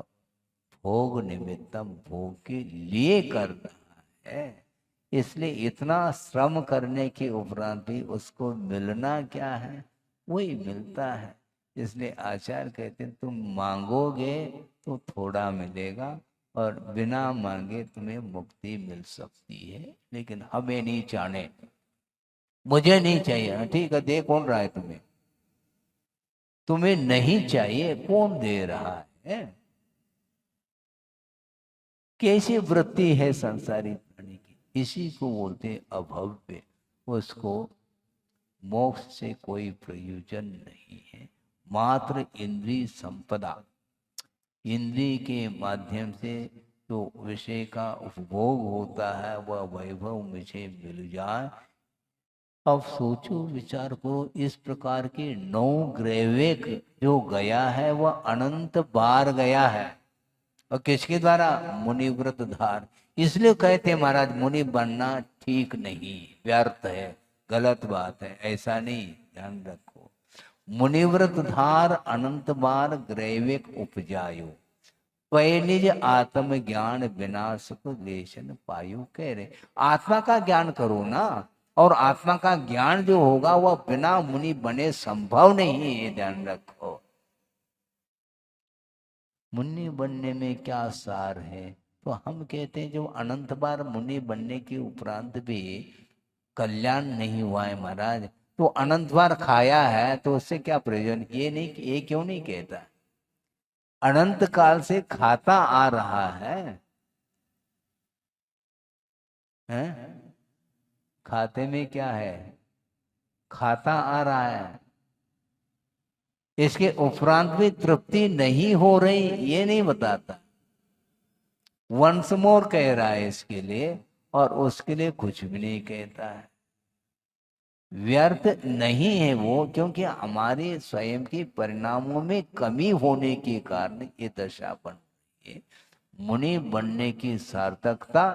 भोग निमित्तम, भोग के लिए कर रहा है। इसलिए इतना श्रम करने के उपरांत भी उसको मिलना क्या है? वही मिलता है। इसलिए आचार्य कहते हैं तुम मांगोगे तो थोड़ा मिलेगा, और बिना मांगे तुम्हें मुक्ति मिल सकती है, लेकिन हमें नहीं चाहने, मुझे नहीं चाहिए। ठीक है, दे कौन रहा है तुम्हें? तुम्हें नहीं चाहिए, कौन दे रहा है? कैसी वृत्ति है संसारी प्राणी की? इसी को बोलते अभव्य। उसको मोक्ष से कोई प्रयोजन नहीं है, मात्र इंद्रिय संपदा, इंद्रिय के माध्यम से जो विषय का उपभोग होता है वह वैभव मुझे मिल जाए। अब सोचो, विचार करो, इस प्रकार के 9 ग्रैवेक जो गया है वह अनंत बार गया है, और किसके द्वारा? मुनिव्रत धार। इसलिए कहते हैं महाराज मुनि बनना ठीक नहीं, व्यर्थ है, गलत बात है, ऐसा नहीं, ध्यान रखो। मुनिव्रत धार अनंत बार ग्रैवेक उपजायो, निज आत्म ज्ञान विनाश को लेशन पायु। कह रहे आत्मा का ज्ञान करो ना, और आत्मा का ज्ञान जो होगा वह बिना मुनि बने संभव नहीं है, ध्यान रखो। मुनि बनने में क्या सार है? तो हम कहते हैं जो अनंत बार मुनि बनने के उपरांत भी कल्याण नहीं हुआ है महाराज, तो अनंत बार खाया है तो उससे क्या प्रयोजन? ये नहीं, ये क्यों नहीं कहता? अनंत काल से खाता आ रहा है, हैं? खाते में क्या है? खाता आ रहा है, इसके उपरांत भी तृप्ति नहीं हो रही, ये नहीं बताता। वंस मोर कह रहा है इसके लिए, और उसके लिए कुछ भी नहीं कहता है। व्यर्थ नहीं है वो, क्योंकि हमारे स्वयं के परिणामों में कमी होने के कारण ये दशा बन। चाहिए। मुनि बनने की सार्थकता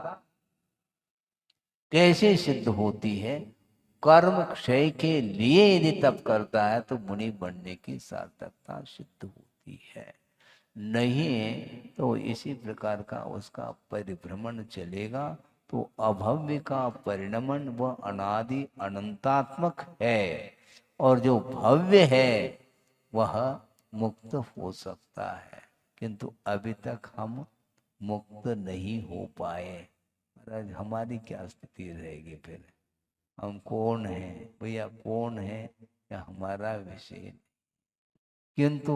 कैसे सिद्ध होती है? कर्म क्षय के लिए यदि तप करता है तो मुनि बनने की सार्थकता सिद्ध होती है। नहीं तो इसी प्रकार का उसका परिभ्रमण चलेगा, तो अभव्य का परिणमन वह अनादि अनंतात्मक है, और जो भव्य है वह मुक्त हो सकता है। किंतु अभी तक हम मुक्त नहीं हो पाए। महाराज हमारी क्या स्थिति रहेगी फिर? हम कौन हैं भैया? कौन है या हमारा विषय? किंतु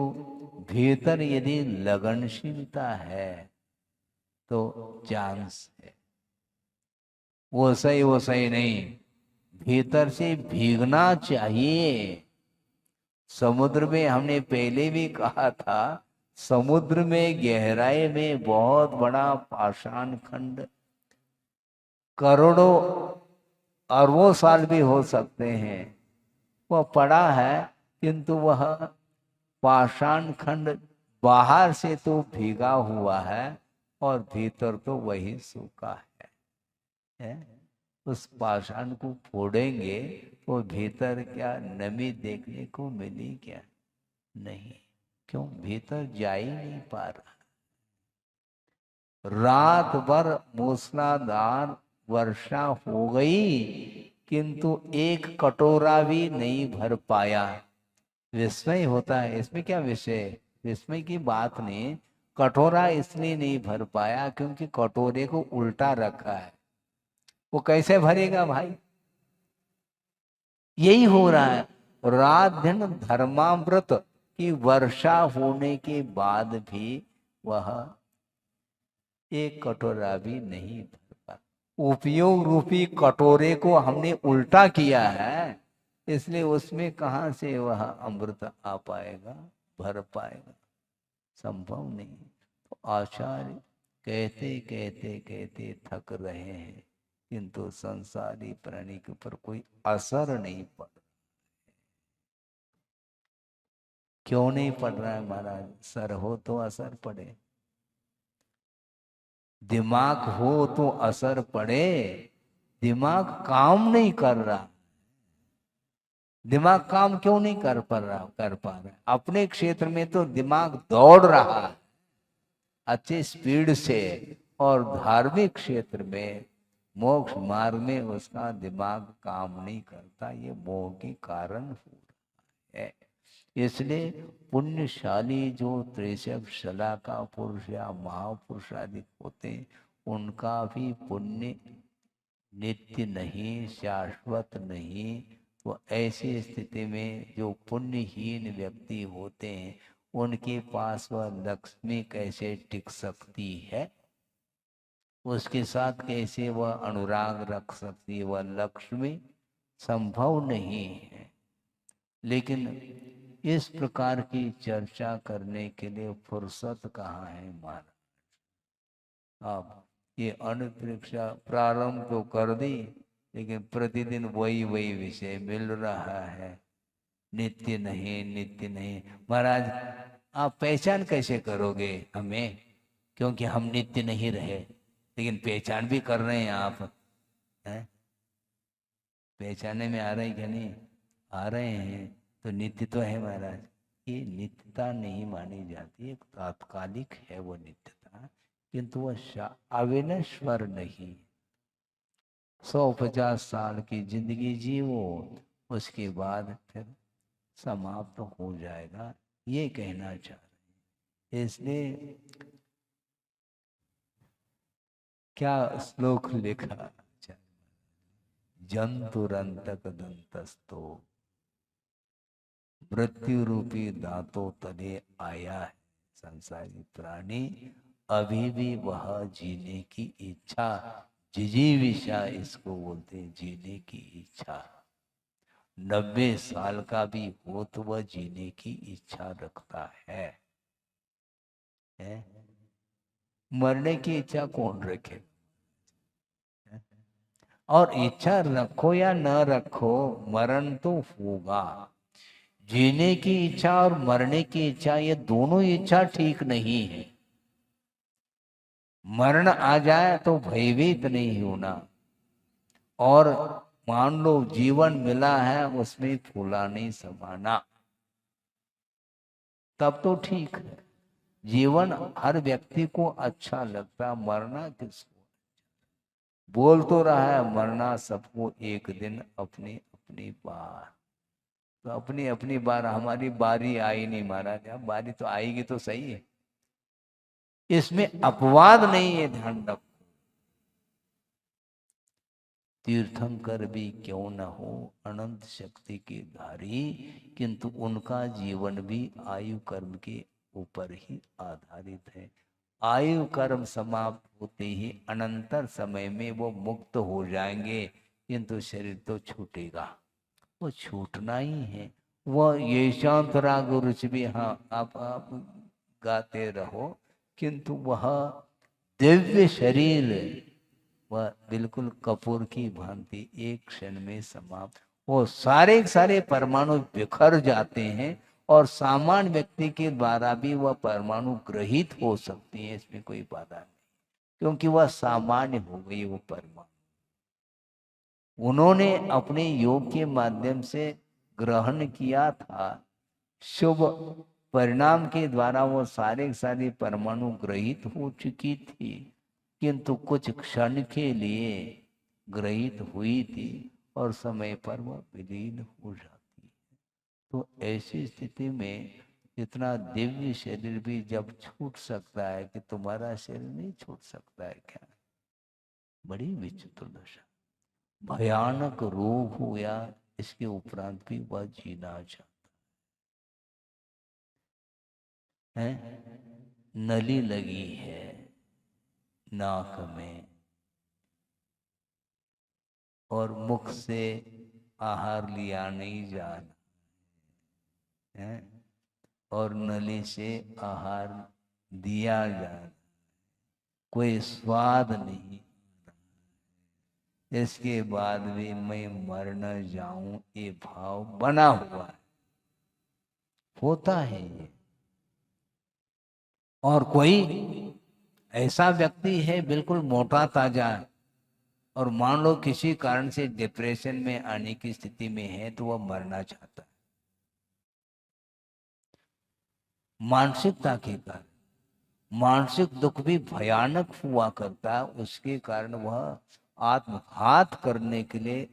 भीतर यदि लगनशीलता है तो चांस है। वो सही नहीं, भीतर से भीगना चाहिए। समुद्र में हमने पहले भी कहा था, समुद्र में गहराई में बहुत बड़ा पाषाण खंड करोड़ों अरबों साल भी हो सकते हैं, वह पड़ा है, किंतु वह पाषाण खंड बाहर से तो भीगा हुआ है और भीतर तो वही सूखा है? उस पाषाण को फोड़ेंगे तो भीतर क्या नमी देखने को मिली? क्या नहीं। क्यों? भीतर जा ही नहीं पा रहा। रात भर मूसलाधार वर्षा हो गई, किंतु एक कटोरा भी नहीं भर पाया। विस्मय होता है। इसमें क्या विषय? विस्मय की बात नहीं। कटोरा इसलिए नहीं भर पाया क्योंकि कटोरे को उल्टा रखा है। वो कैसे भरेगा भाई? यही हो रहा है। रात दिन धर्मामृत की वर्षा होने के बाद भी वह एक कटोरा भी नहीं भर पा। उपयोग रूपी कटोरे को हमने उल्टा किया है, इसलिए उसमें कहां से वह अमृत आ पाएगा, भर पाएगा? संभव नहीं। तो आचार्य कहते कहते कहते थक रहे हैं, किंतु संसारी प्राणी के ऊपर कोई असर नहीं पड़। क्यों नहीं पड़ रहा है महाराज? सर हो तो असर पड़े, दिमाग हो तो असर पड़े। दिमाग काम नहीं कर रहा। दिमाग काम क्यों नहीं कर पा रहा? अपने क्षेत्र में तो दिमाग दौड़ रहा है अच्छे स्पीड से, और धार्मिक क्षेत्र में मोक्ष मार्ग में उसका दिमाग काम नहीं करता। ये मोह के कारण हो रहा है। इसलिए पुण्यशाली जो त्रिशव शला का पुरुष या महापुरुष आदि होते हैं, उनका भी पुण्य नित्य नहीं, शाश्वत नहीं। तो ऐसी स्थिति में जो पुण्यहीन व्यक्ति होते हैं, उनके पास वह लक्ष्मी कैसे टिक सकती है? उसके साथ कैसे वह अनुराग रख सकती है? वह लक्ष्मी संभव नहीं है। लेकिन इस प्रकार की चर्चा करने के लिए फुर्सत कहाँ है महाराज? आप ये अनुप्रेक्षा प्रारंभ तो कर दी, लेकिन प्रतिदिन वही वही विषय मिल रहा है। नित्य नहीं, नित्य नहीं। महाराज आप पहचान कैसे करोगे हमें? क्योंकि हम नित्य नहीं रहे, लेकिन पहचान भी कर रहे हैं आप, हैं? पहचाने में आ रहे हैं क्या? नहीं आ रहे हैं तो नित्य तो है महाराज। ये नित्यता नहीं मानी जाती, एक तात्कालिक है वो नित्यता, किंतु वह अविनश्वर नहीं। 150 साल की जिंदगी जीवो, उसके बाद फिर समाप्त हो जाएगा, ये कहना चाह रहे हैं। इसलिए क्या श्लोक लिखा? जंतुरंतक दंतस्तो मृत्यु रूपी दांतों तले आया है संसारी प्राणी, अभी भी वह जीने की इच्छा, जिजीविषा इसको बोलते हैं, जीने की इच्छा। 90 साल का भी हो तो वह जीने की इच्छा रखता है? मरने की इच्छा कौन रखे? और इच्छा रखो या न रखो, मरण तो होगा। जीने की इच्छा और मरने की इच्छा, ये दोनों इच्छा ठीक नहीं है। मरण आ जाए तो भयभीत नहीं होना, और मान लो जीवन मिला है उसमें फूला नहीं समाना, तब तो ठीक है। जीवन हर व्यक्ति को अच्छा लगता, मरना किसको। बोल तो रहा है मरना सबको एक दिन अपनी अपनी बार, तो अपनी अपनी बार, हमारी बारी आई नहीं महाराज। अब बारी तो आएगी तो सही है, इसमें अपवाद नहीं है, ध्यान रखो। तीर्थंकर भी क्यों न हो अनंत शक्ति के धारी, किंतु उनका जीवन भी आयु कर्म के ऊपर ही आधारित है। आयु कर्म समाप्त होते ही अनंतर समय में वो मुक्त हो जाएंगे, किंतु शरीर तो छूटेगा, वो छूटना ही है। वह ये शांत राग रुचि भी, हाँ आप गाते रहो, किंतु वह दिव्य शरीर वह बिल्कुल कपूर की भांति एक क्षण में समाप्त, वो सारे सारे परमाणु बिखर जाते हैं, और सामान्य व्यक्ति के द्वारा भी वह परमाणु ग्रहित हो सकती है, इसमें कोई बाधा नहीं, क्योंकि वह सामान्य हो गई वो परमाणु। उन्होंने अपने योग के माध्यम से ग्रहण किया था, शुभ परिणाम के द्वारा वो सारे सारे परमाणु ग्रहित हो चुकी थी, किंतु कुछ क्षण के लिए ग्रहित हुई थी और समय पर वह विलीन हो जाती है। तो ऐसी स्थिति में इतना दिव्य शरीर भी जब छूट सकता है, कि तुम्हारा शरीर नहीं छूट सकता है क्या? बड़ी विचित्र दशा। भयानक रोग हो या इसके उपरांत भी वह जीना चाहता है। नली लगी है नाक में, और मुख से आहार लिया नहीं जा रहा है, और नली से आहार दिया जा रहा, कोई स्वाद नहीं, इसके बाद भी मैं मर न जाऊं ये भाव बना हुआ है, होता है ये। और कोई ऐसा व्यक्ति है बिल्कुल मोटा ताजा, और मान लो किसी कारण से डिप्रेशन में आने की स्थिति में है, तो वह मरना चाहता है मानसिकता के कारण। मानसिक दुख भी भयानक हुआ करता है, उसके कारण वह आत्मघात करने के लिए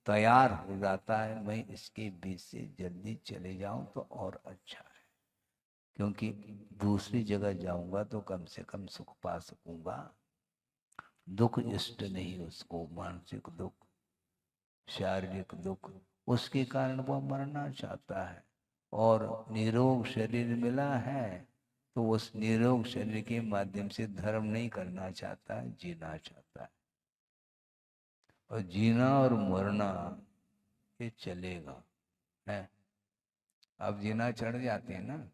तैयार हो जाता है। मैं इसके बीच से जल्दी चले जाऊं तो और अच्छा है, क्योंकि दूसरी जगह जाऊंगा तो कम से कम सुख पा सकूंगा। दुख इष्ट नहीं उसको, मानसिक दुख, शारीरिक दुख, उसके कारण वह मरना चाहता है। और निरोग शरीर मिला है, तो उस निरोग शरीर के माध्यम से धर्म नहीं करना चाहता है, जीना चाहता है। और जीना और मरना ये चलेगा है। अब जीना चढ़ जाते हैं ना,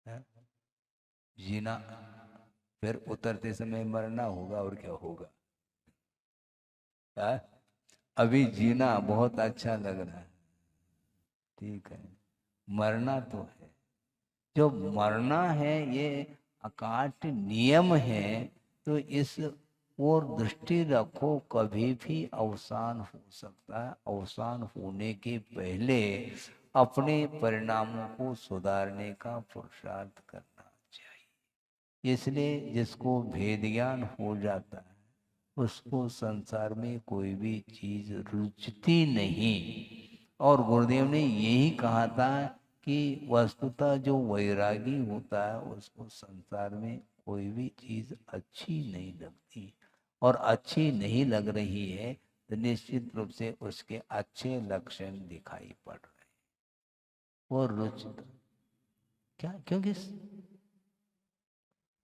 है? जीना फिर उतरते समय मरना होगा, और क्या होगा, है? अभी जीना बहुत अच्छा लग रहा है, ठीक है, मरना तो है। जो मरना है ये अकाट नियम है, तो इस और दृष्टि रखो, कभी भी अवसान हो सकता है। अवसान होने के पहले अपने परिणामों को सुधारने का पुरुषार्थ करना चाहिए। इसलिए जिसको भेद ज्ञान हो जाता है, उसको संसार में कोई भी चीज रुचती नहीं। और गुरुदेव ने यही कहा था कि वस्तुतः जो वैरागी होता है, उसको संसार में कोई भी चीज अच्छी नहीं लगती, और अच्छी नहीं लग रही है तो निश्चित रूप से उसके अच्छे लक्षण दिखाई पड़ रहे हैं। वो रुचि क्या, क्योंकि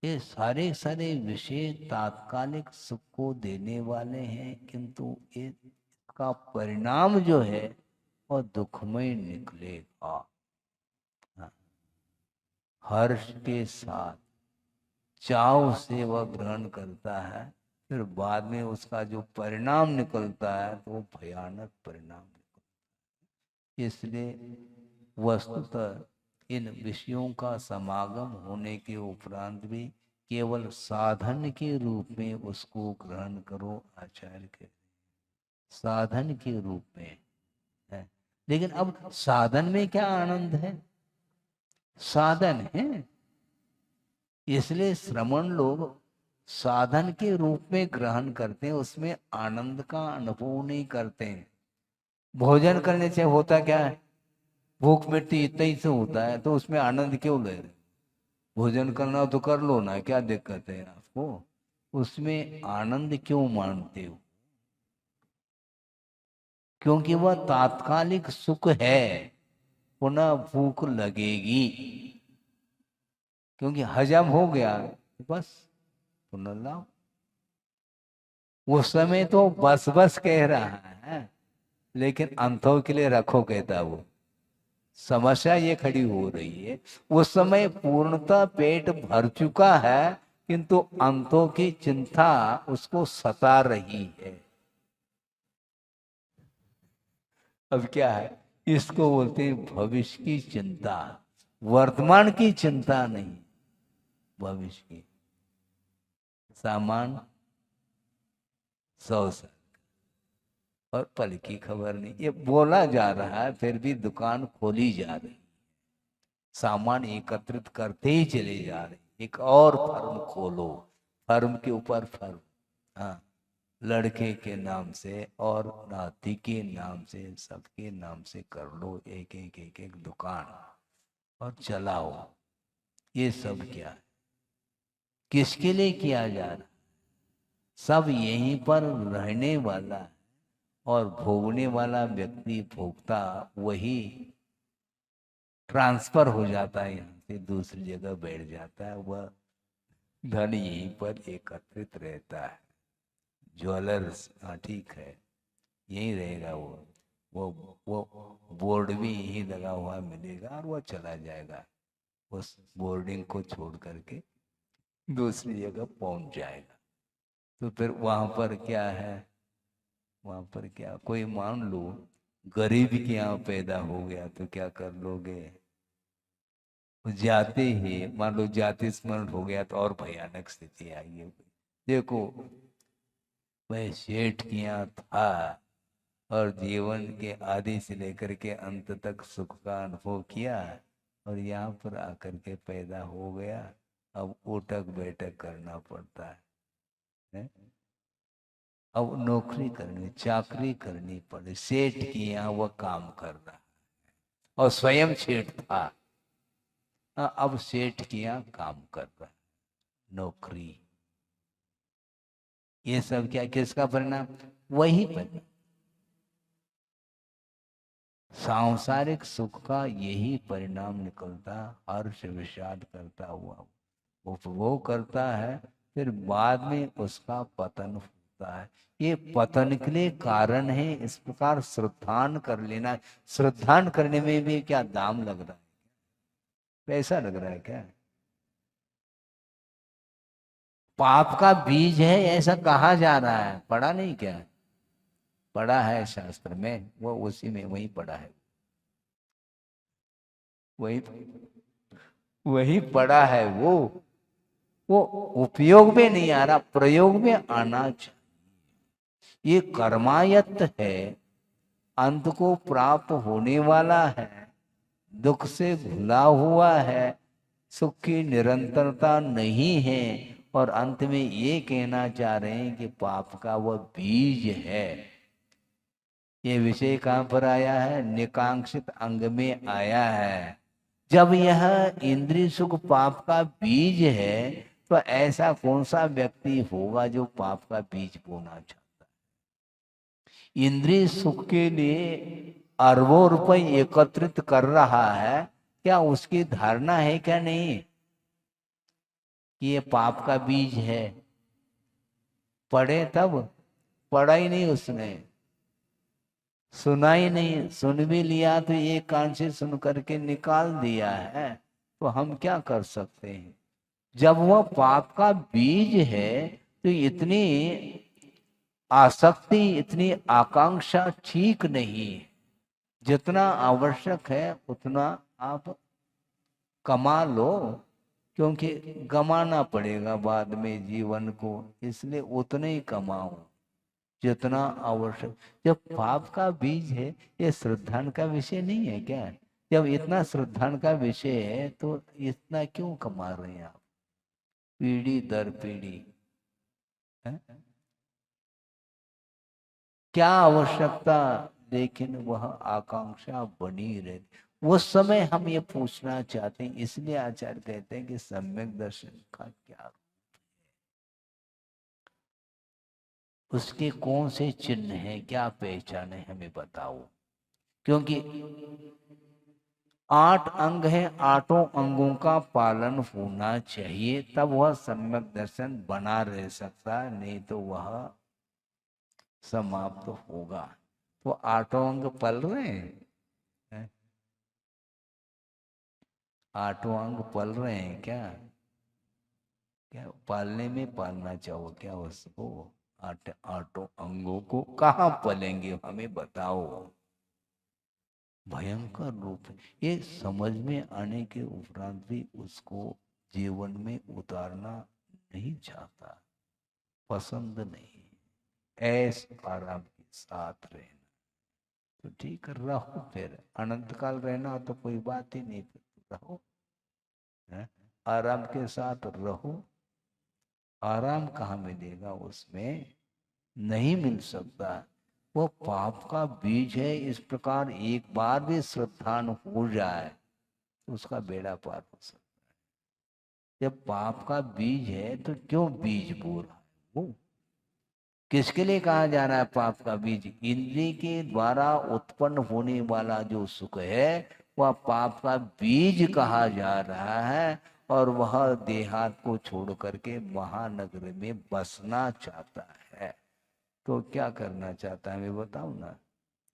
ये सारे सारे विषय तात्कालिक सुख को देने वाले हैं, किंतु इसका परिणाम जो है वो दुखमय निकलेगा। हाँ। हर्ष के साथ चाव से वह ग्रहण करता है, फिर बाद में उसका जो परिणाम निकलता है तो वो भयानक परिणाम निकलता है। इसलिए वस्तुतः इन विषयों का समागम होने के उपरांत भी केवल साधन के रूप में उसको ग्रहण करो। आचार्य के साधन के रूप में है। लेकिन अब साधन में क्या आनंद है? साधन है, इसलिए श्रमण लोग साधन के रूप में ग्रहण करते हैं, उसमें आनंद का अनुभव नहीं करते हैं। भोजन करने से होता क्या है? भूख मिट्टी इतना ही से होता है, तो उसमें आनंद क्यों ले रहे? भोजन करना हो तो कर लो ना, क्या दिक्कत है आपको? उसमें आनंद क्यों मानते हो? क्योंकि वह तात्कालिक सुख है, पुनः भूख लगेगी। क्योंकि हजम हो गया बस पुनः लाओ। उस समय तो बस बस कह रहा है, लेकिन अंतों के लिए रखो कहता वो। समस्या ये खड़ी हो रही है, उस समय पूर्णतः पेट भर चुका है, किंतु अंतों की चिंता उसको सता रही है। अब क्या है? इसको बोलते हैं भविष्य की चिंता। वर्तमान की चिंता नहीं, भविष्य की। सामान 100 साल और पल की खबर नहीं, ये बोला जा रहा है, फिर भी दुकान खोली जा रही, सामान एकत्रित करते ही चले जा रहे। एक और फर्म खोलो, फर्म के ऊपर फर्म। हाँ, लड़के के नाम से और नाती के नाम से, सबके नाम से कर लो एक एक एक एक दुकान और चलाओ। ये सब क्या है? किसके लिए किया जा रहा? सब यहीं पर रहने वाला है, और भोगने वाला व्यक्ति, भोगता वही ट्रांसफर हो जाता है, यहाँ से दूसरी जगह बैठ जाता है। वह धन यहीं पर एकत्रित रहता है। ज्वेलर्स, हाँ ठीक है, यही रहेगा वो बोर्ड भी यही लगा हुआ मिलेगा और वो चला जाएगा, उस बोर्डिंग को छोड़ करके दूसरी जगह पहुंच जाएगा। तो फिर वहां पर क्या है? वहां पर क्या, कोई मान लो गरीब के यहाँ पैदा हो गया तो क्या कर लोगे? जाते ही मान लो जाति स्मरण हो गया तो और भयानक स्थिति आई है। देखो, मैं सेठ के यहाँ था और जीवन के आदि से लेकर के अंत तक सुख का अनुभव किया, और यहाँ पर आकर के पैदा हो गया, अब उठक बैठक करना पड़ता है? अब नौकरी करनी, चाकरी करनी पड़े। सेठ की यहाँ वह काम कर रहा है और स्वयं सेठ था, अब सेठ की यहाँ काम कर रहा है, नौकरी। ये सब क्या, किसका परिणाम? वही परिणाम, सांसारिक सुख का यही परिणाम निकलता। हर्ष विषाद करता हुआ उपभोग करता है, फिर बाद में उसका पतन होता है। ये पतन के लिए कारण है। इस प्रकार श्रद्धान कर लेना। श्रद्धान करने में भी क्या दाम लग रहा है? पैसा लग रहा है क्या? पाप का बीज है ऐसा कहा जा रहा है, पढ़ा नहीं क्या? पढ़ा है शास्त्र में, वो उसी में वही पढ़ा है, वही वही पढ़ा है। वो उपयोग में नहीं आ रहा, प्रयोग में आना चाहिए। ये कर्मायत्त है, अंत को प्राप्त होने वाला है, दुख से घुला हुआ है, सुख की निरंतरता नहीं है, और अंत में ये कहना चाह रहे हैं कि पाप का वह बीज है। ये विषय कहाँ पर आया है? निकांक्षित अंग में आया है। जब यह इंद्रिय सुख पाप का बीज है, तो ऐसा कौन सा व्यक्ति होगा जो पाप का बीज बोना चाहता है? इंद्रिय सुख के लिए अरबों रुपए एकत्रित कर रहा है, क्या उसकी धारणा है क्या नहीं कि ये पाप का बीज है? पढ़े तब, पढ़ा ही नहीं उसने, सुना ही नहीं, सुन भी लिया तो एक कान से सुन करके निकाल दिया है, तो हम क्या कर सकते हैं? जब वह पाप का बीज है, तो इतनी आसक्ति, इतनी आकांक्षा ठीक नहीं है। जितना आवश्यक है उतना आप कमा लो, क्योंकि गमाना पड़ेगा बाद में जीवन को, इसलिए उतने ही कमाओ जितना आवश्यक। जब पाप का बीज है, ये श्रद्धान का विषय नहीं है क्या? जब इतना श्रद्धान का विषय है तो इतना क्यों कमा रहे हैं आप पीढ़ी दर पीढ़ी? है? क्या आवश्यकता? लेकिन वह आकांक्षा बनी रहती। उस समय हम ये पूछना चाहते हैं, इसलिए आचार्य कहते हैं कि सम्यक दर्शन का क्या, उसके कौन से चिन्ह हैं, क्या पहचान है, हमें बताओ। क्योंकि 8 अंग हैं, 8 अंगों का पालन होना चाहिए, तब वह सम्यक दर्शन बना रह सकता है, नहीं तो वह समाप्त होगा। तो 8 अंग पल रहे हैं? 8 अंग पल रहे हैं क्या? क्या पालने में पालना चाहो क्या उसको? 8 अंगों को कहाँ पलेंगे, हमें बताओ। भयंकर रूप है। ये समझ में आने के उपरांत भी उसको जीवन में उतारना नहीं चाहता, पसंद नहीं। ऐस आराम के साथ रहना तो ठीक, रहो। फिर अनंत काल रहना हो तो कोई बात ही नहीं, फिर रहो। है? आराम के साथ रहो। आराम कहाँ मिलेगा उसमें? नहीं मिल सकता। वो पाप का बीज है। इस प्रकार एक बार भी श्रद्धान हो जाए तो उसका बेड़ा पार हो सकता है। जब पाप का बीज है तो क्यों बीज बो रहा है वो? किसके लिए कहा जा रहा है पाप का बीज? इंद्रिय के द्वारा उत्पन्न होने वाला जो सुख है वह पाप का बीज कहा जा रहा है। और वह देहात को छोड़ करके महानगर में बसना चाहता है। तो क्या करना चाहता है, मैं बताऊं ना?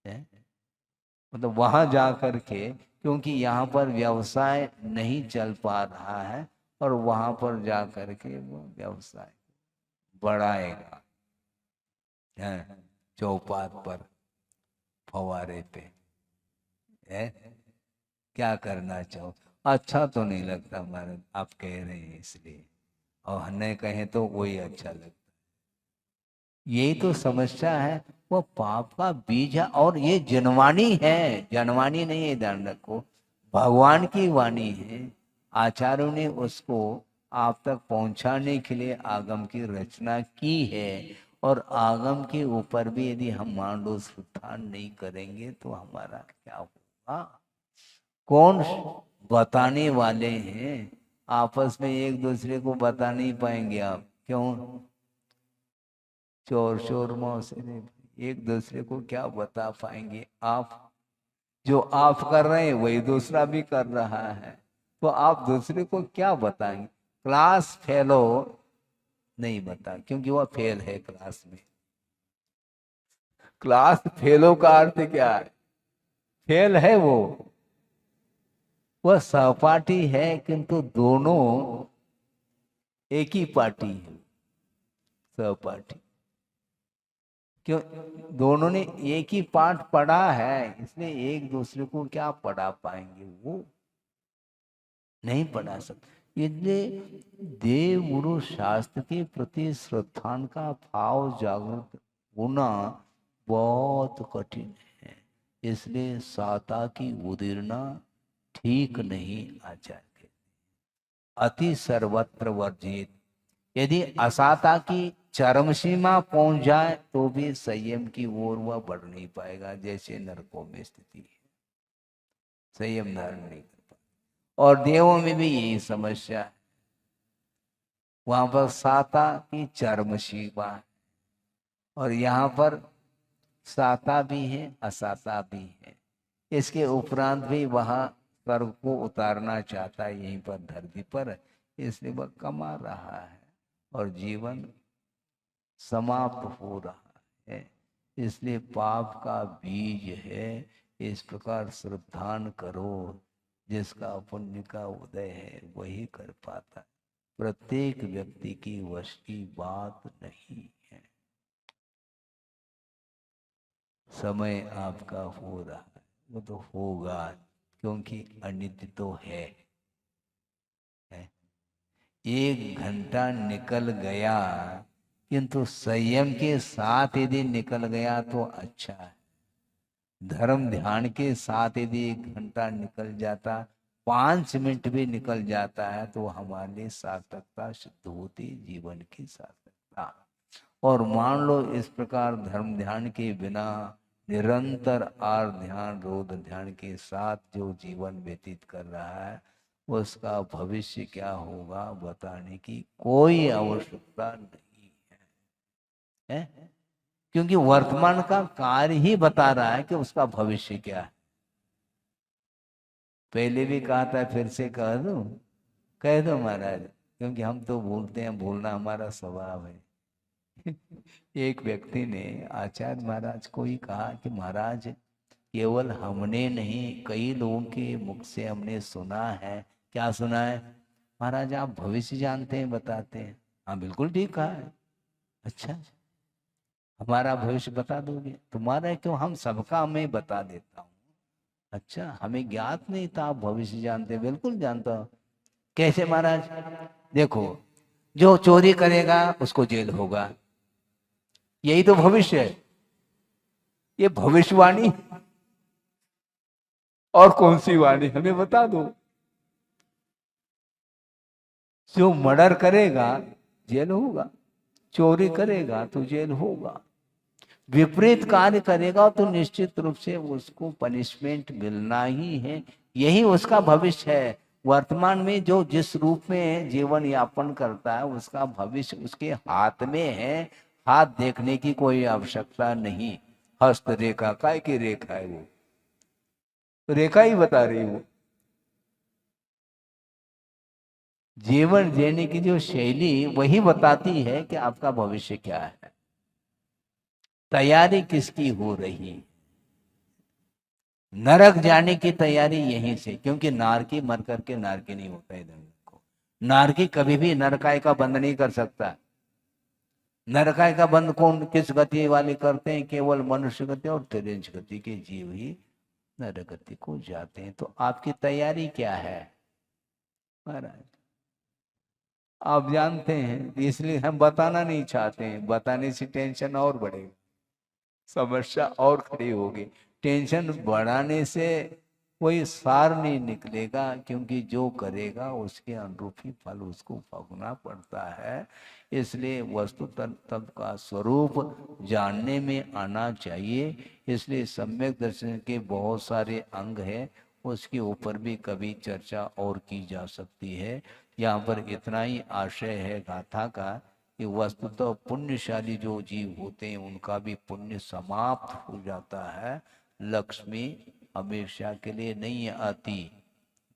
है? मतलब वहां जा करके, क्योंकि यहाँ पर व्यवसाय नहीं चल पा रहा है, और वहां पर जा करके वो व्यवसाय बढ़ाएगा। है? चौपाट पर, फवारे पे। है? क्या करना चाहो? अच्छा तो नहीं लगता महाराज, आप कह रहे हैं इसलिए, और हमें कहें तो वही अच्छा लगता। यही तो समस्या है। वो पाप का बीज है, और ये जनवाणी है, जनवाणी नहीं है, ध्यान रखो। भगवान की वाणी है। आचार्यों ने उसको आप तक पहुंचाने के लिए आगम की रचना की है। और आगम के ऊपर भी यदि हम मान लो श्रद्धा नहीं करेंगे तो हमारा क्या होगा? कौन बताने वाले हैं? आपस में एक दूसरे को बता नहीं पाएंगे आप। क्यों? चोर शोर से नहीं, एक दूसरे को क्या बता पाएंगे आप? जो आप कर रहे हैं वही दूसरा भी कर रहा है, तो आप दूसरे को क्या बताएंगे? क्लास फेलो नहीं बता, क्योंकि वह फेल है क्लास में। क्लास फेलो का अर्थ क्या है? फेल है वो। वह सहपाठी है, किंतु दोनों एक ही पार्टी है, सहपाठी। क्यों? दोनों ने एक ही पाठ पढ़ा है, इसलिए एक दूसरे को क्या पढ़ा पाएंगे? वो नहीं पढ़ा सकते। इसलिए देव गुरु शास्त्र के प्रति श्रद्धान का भाव जागृत होना बहुत कठिन है। इसलिए साता की उदीरना ठीक नहीं। आचार्य अति सर्वत्र वर्जित। यदि असाता की चरम सीमा पहुंच जाए तो भी संयम की ओर वह बढ़ नहीं पाएगा, जैसे नरकों में स्थिति है, संयम धारण नहीं कर पाएगा। और देवों में भी यही समस्या है। वहां पर साता की चरम सीमा है, और यहाँ पर साता भी है, असाता भी है। इसके उपरांत भी वह स्वर्ग को उतारना चाहता है यहीं पर धरती पर, इसलिए वह कमा रहा है और जीवन समाप्त हो रहा है। इसलिए पाप का बीज है। इस प्रकार श्रद्धान करो। जिसका पुण्य का उदय है वही कर पाता है। प्रत्येक व्यक्ति की वश की बात नहीं है। समय आपका हो रहा है, वो तो होगा, क्योंकि अनित्य तो है। 1 घंटा निकल गया, किंतु संयम के साथ यदि निकल गया तो अच्छा है। धर्म ध्यान के साथ यदि 1 घंटा निकल जाता, 5 मिनट भी निकल जाता है तो हमारे लिए सार्थकता सिद्ध होती, जीवन की सार्थकता। और मान लो इस प्रकार धर्म ध्यान के बिना निरंतर आर ध्यान रोध ध्यान के साथ जो जीवन व्यतीत कर रहा है, उसका भविष्य क्या होगा बताने की कोई आवश्यकता नहीं है, क्योंकि वर्तमान का कार्य ही बता रहा है कि उसका भविष्य क्या है। पहले भी कहा था, फिर से कह दो महाराज, क्योंकि हम तो भूलते हैं, भूलना हमारा स्वभाव है। एक व्यक्ति ने आचार्य महाराज को ही कहा कि महाराज, केवल हमने नहीं, कई लोगों के मुख से हमने सुना है। क्या सुना है? महाराज आप भविष्य जानते हैं, बताते हैं। हाँ बिल्कुल ठीक कहा है। अच्छा, हमारा भविष्य बता दोगे? तुम्हारा क्यों, हम सबका मैं बता देता हूँ। अच्छा, हमें ज्ञात नहीं था आप भविष्य जानते। बिल्कुल जानता हूँ। कैसे महाराज? देखो, जो चोरी करेगा उसको जेल होगा, यही तो भविष्य है। ये भविष्यवाणी और कौन सी वाणी, हमें बता दो। जो मर्डर करेगा जेल होगा, चोरी करेगा तो जेल होगा, विपरीत कार्य करेगा तो निश्चित रूप से उसको पनिशमेंट मिलना ही है। यही उसका भविष्य है। वर्तमान में जो जिस रूप में जीवन यापन करता है, उसका भविष्य उसके हाथ में है। हाथ देखने की कोई आवश्यकता नहीं। हस्त रेखा, काय की रेखा है वो, रेखा ही बता रही वो। जीवन जीने की जो शैली वही बताती है कि आपका भविष्य क्या है, तैयारी किसकी हो रही। नरक जाने की तैयारी यहीं से, क्योंकि नारकी मर करके नारकी नहीं होता इधर को। नारकी कभी भी नरकाय का बंद नहीं कर सकता। नरकाय का बंद कौन, किस गति वाले करते हैं? केवल मनुष्य गति और त्रिंश गति के जीव ही नरक गति को जाते हैं। तो आपकी तैयारी क्या है महाराज? आप जानते हैं, इसलिए हम बताना नहीं चाहते हैं। बताने से टेंशन और बढ़ेगा, समस्या और खड़ी होगी। टेंशन बढ़ाने से कोई सार नहीं निकलेगा, क्योंकि जो करेगा उसके अनुरूप ही फल उसको भोगना पड़ता है। इसलिए वस्तु तत्व का स्वरूप जानने में आना चाहिए। इसलिए सम्यक दर्शन के बहुत सारे अंग हैं, उसके ऊपर भी कभी चर्चा और की जा सकती है। यहाँ पर इतना ही आशय है गाथा का कि वस्तुतः तो पुण्यशाली जो जीव होते हैं उनका भी पुण्य समाप्त हो जाता है। लक्ष्मी हमेशा के लिए नहीं आती।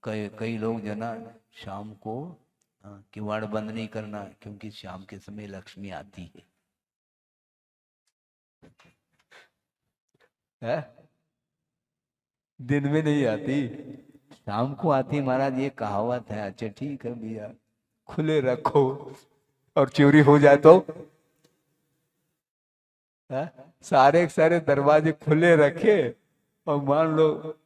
कई लोग जना शाम को किवाड़ बंद नहीं करना, क्योंकि शाम के समय लक्ष्मी आती है? दिन में नहीं आती, शाम को आती महाराज, ये कहावत है। अच्छा ठीक है भैया, खुले रखो और चोरी हो जाए तो है? सारे सारे दरवाजे खुले रखे और मान लो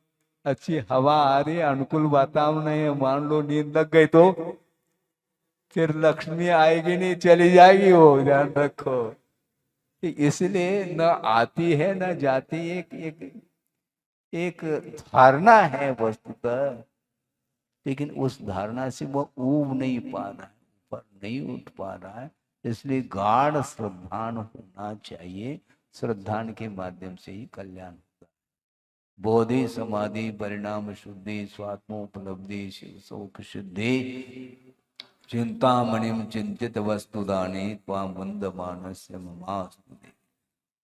अच्छी हवा आ रही है, अनुकूल वातावरण है, मान लो नींद लग गई तो फिर लक्ष्मी आएगी नहीं, चली जाएगी वो, ध्यान रखो। इसलिए न आती है न जाती, एक एक एक धारणा है वस्तुतः, लेकिन उस धारणा से वो ऊब नहीं पा रहा है, ऊपर नहीं उठ पा रहा है। इसलिए गाढ़ श्रद्धान होना चाहिए। श्रद्धान के माध्यम से ही कल्याण होता है। बोधि समाधि परिणाम शुद्धि स्वात्मोपलब्धि शिव शोक सिद्धि चिंतामणिम चिंतित वस्तुदाने त्वां वंदमानस्य ममास्तुते।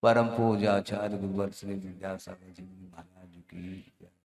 परम पूजाचार्य गुरुवर श्री विद्यासागर जी महाराज की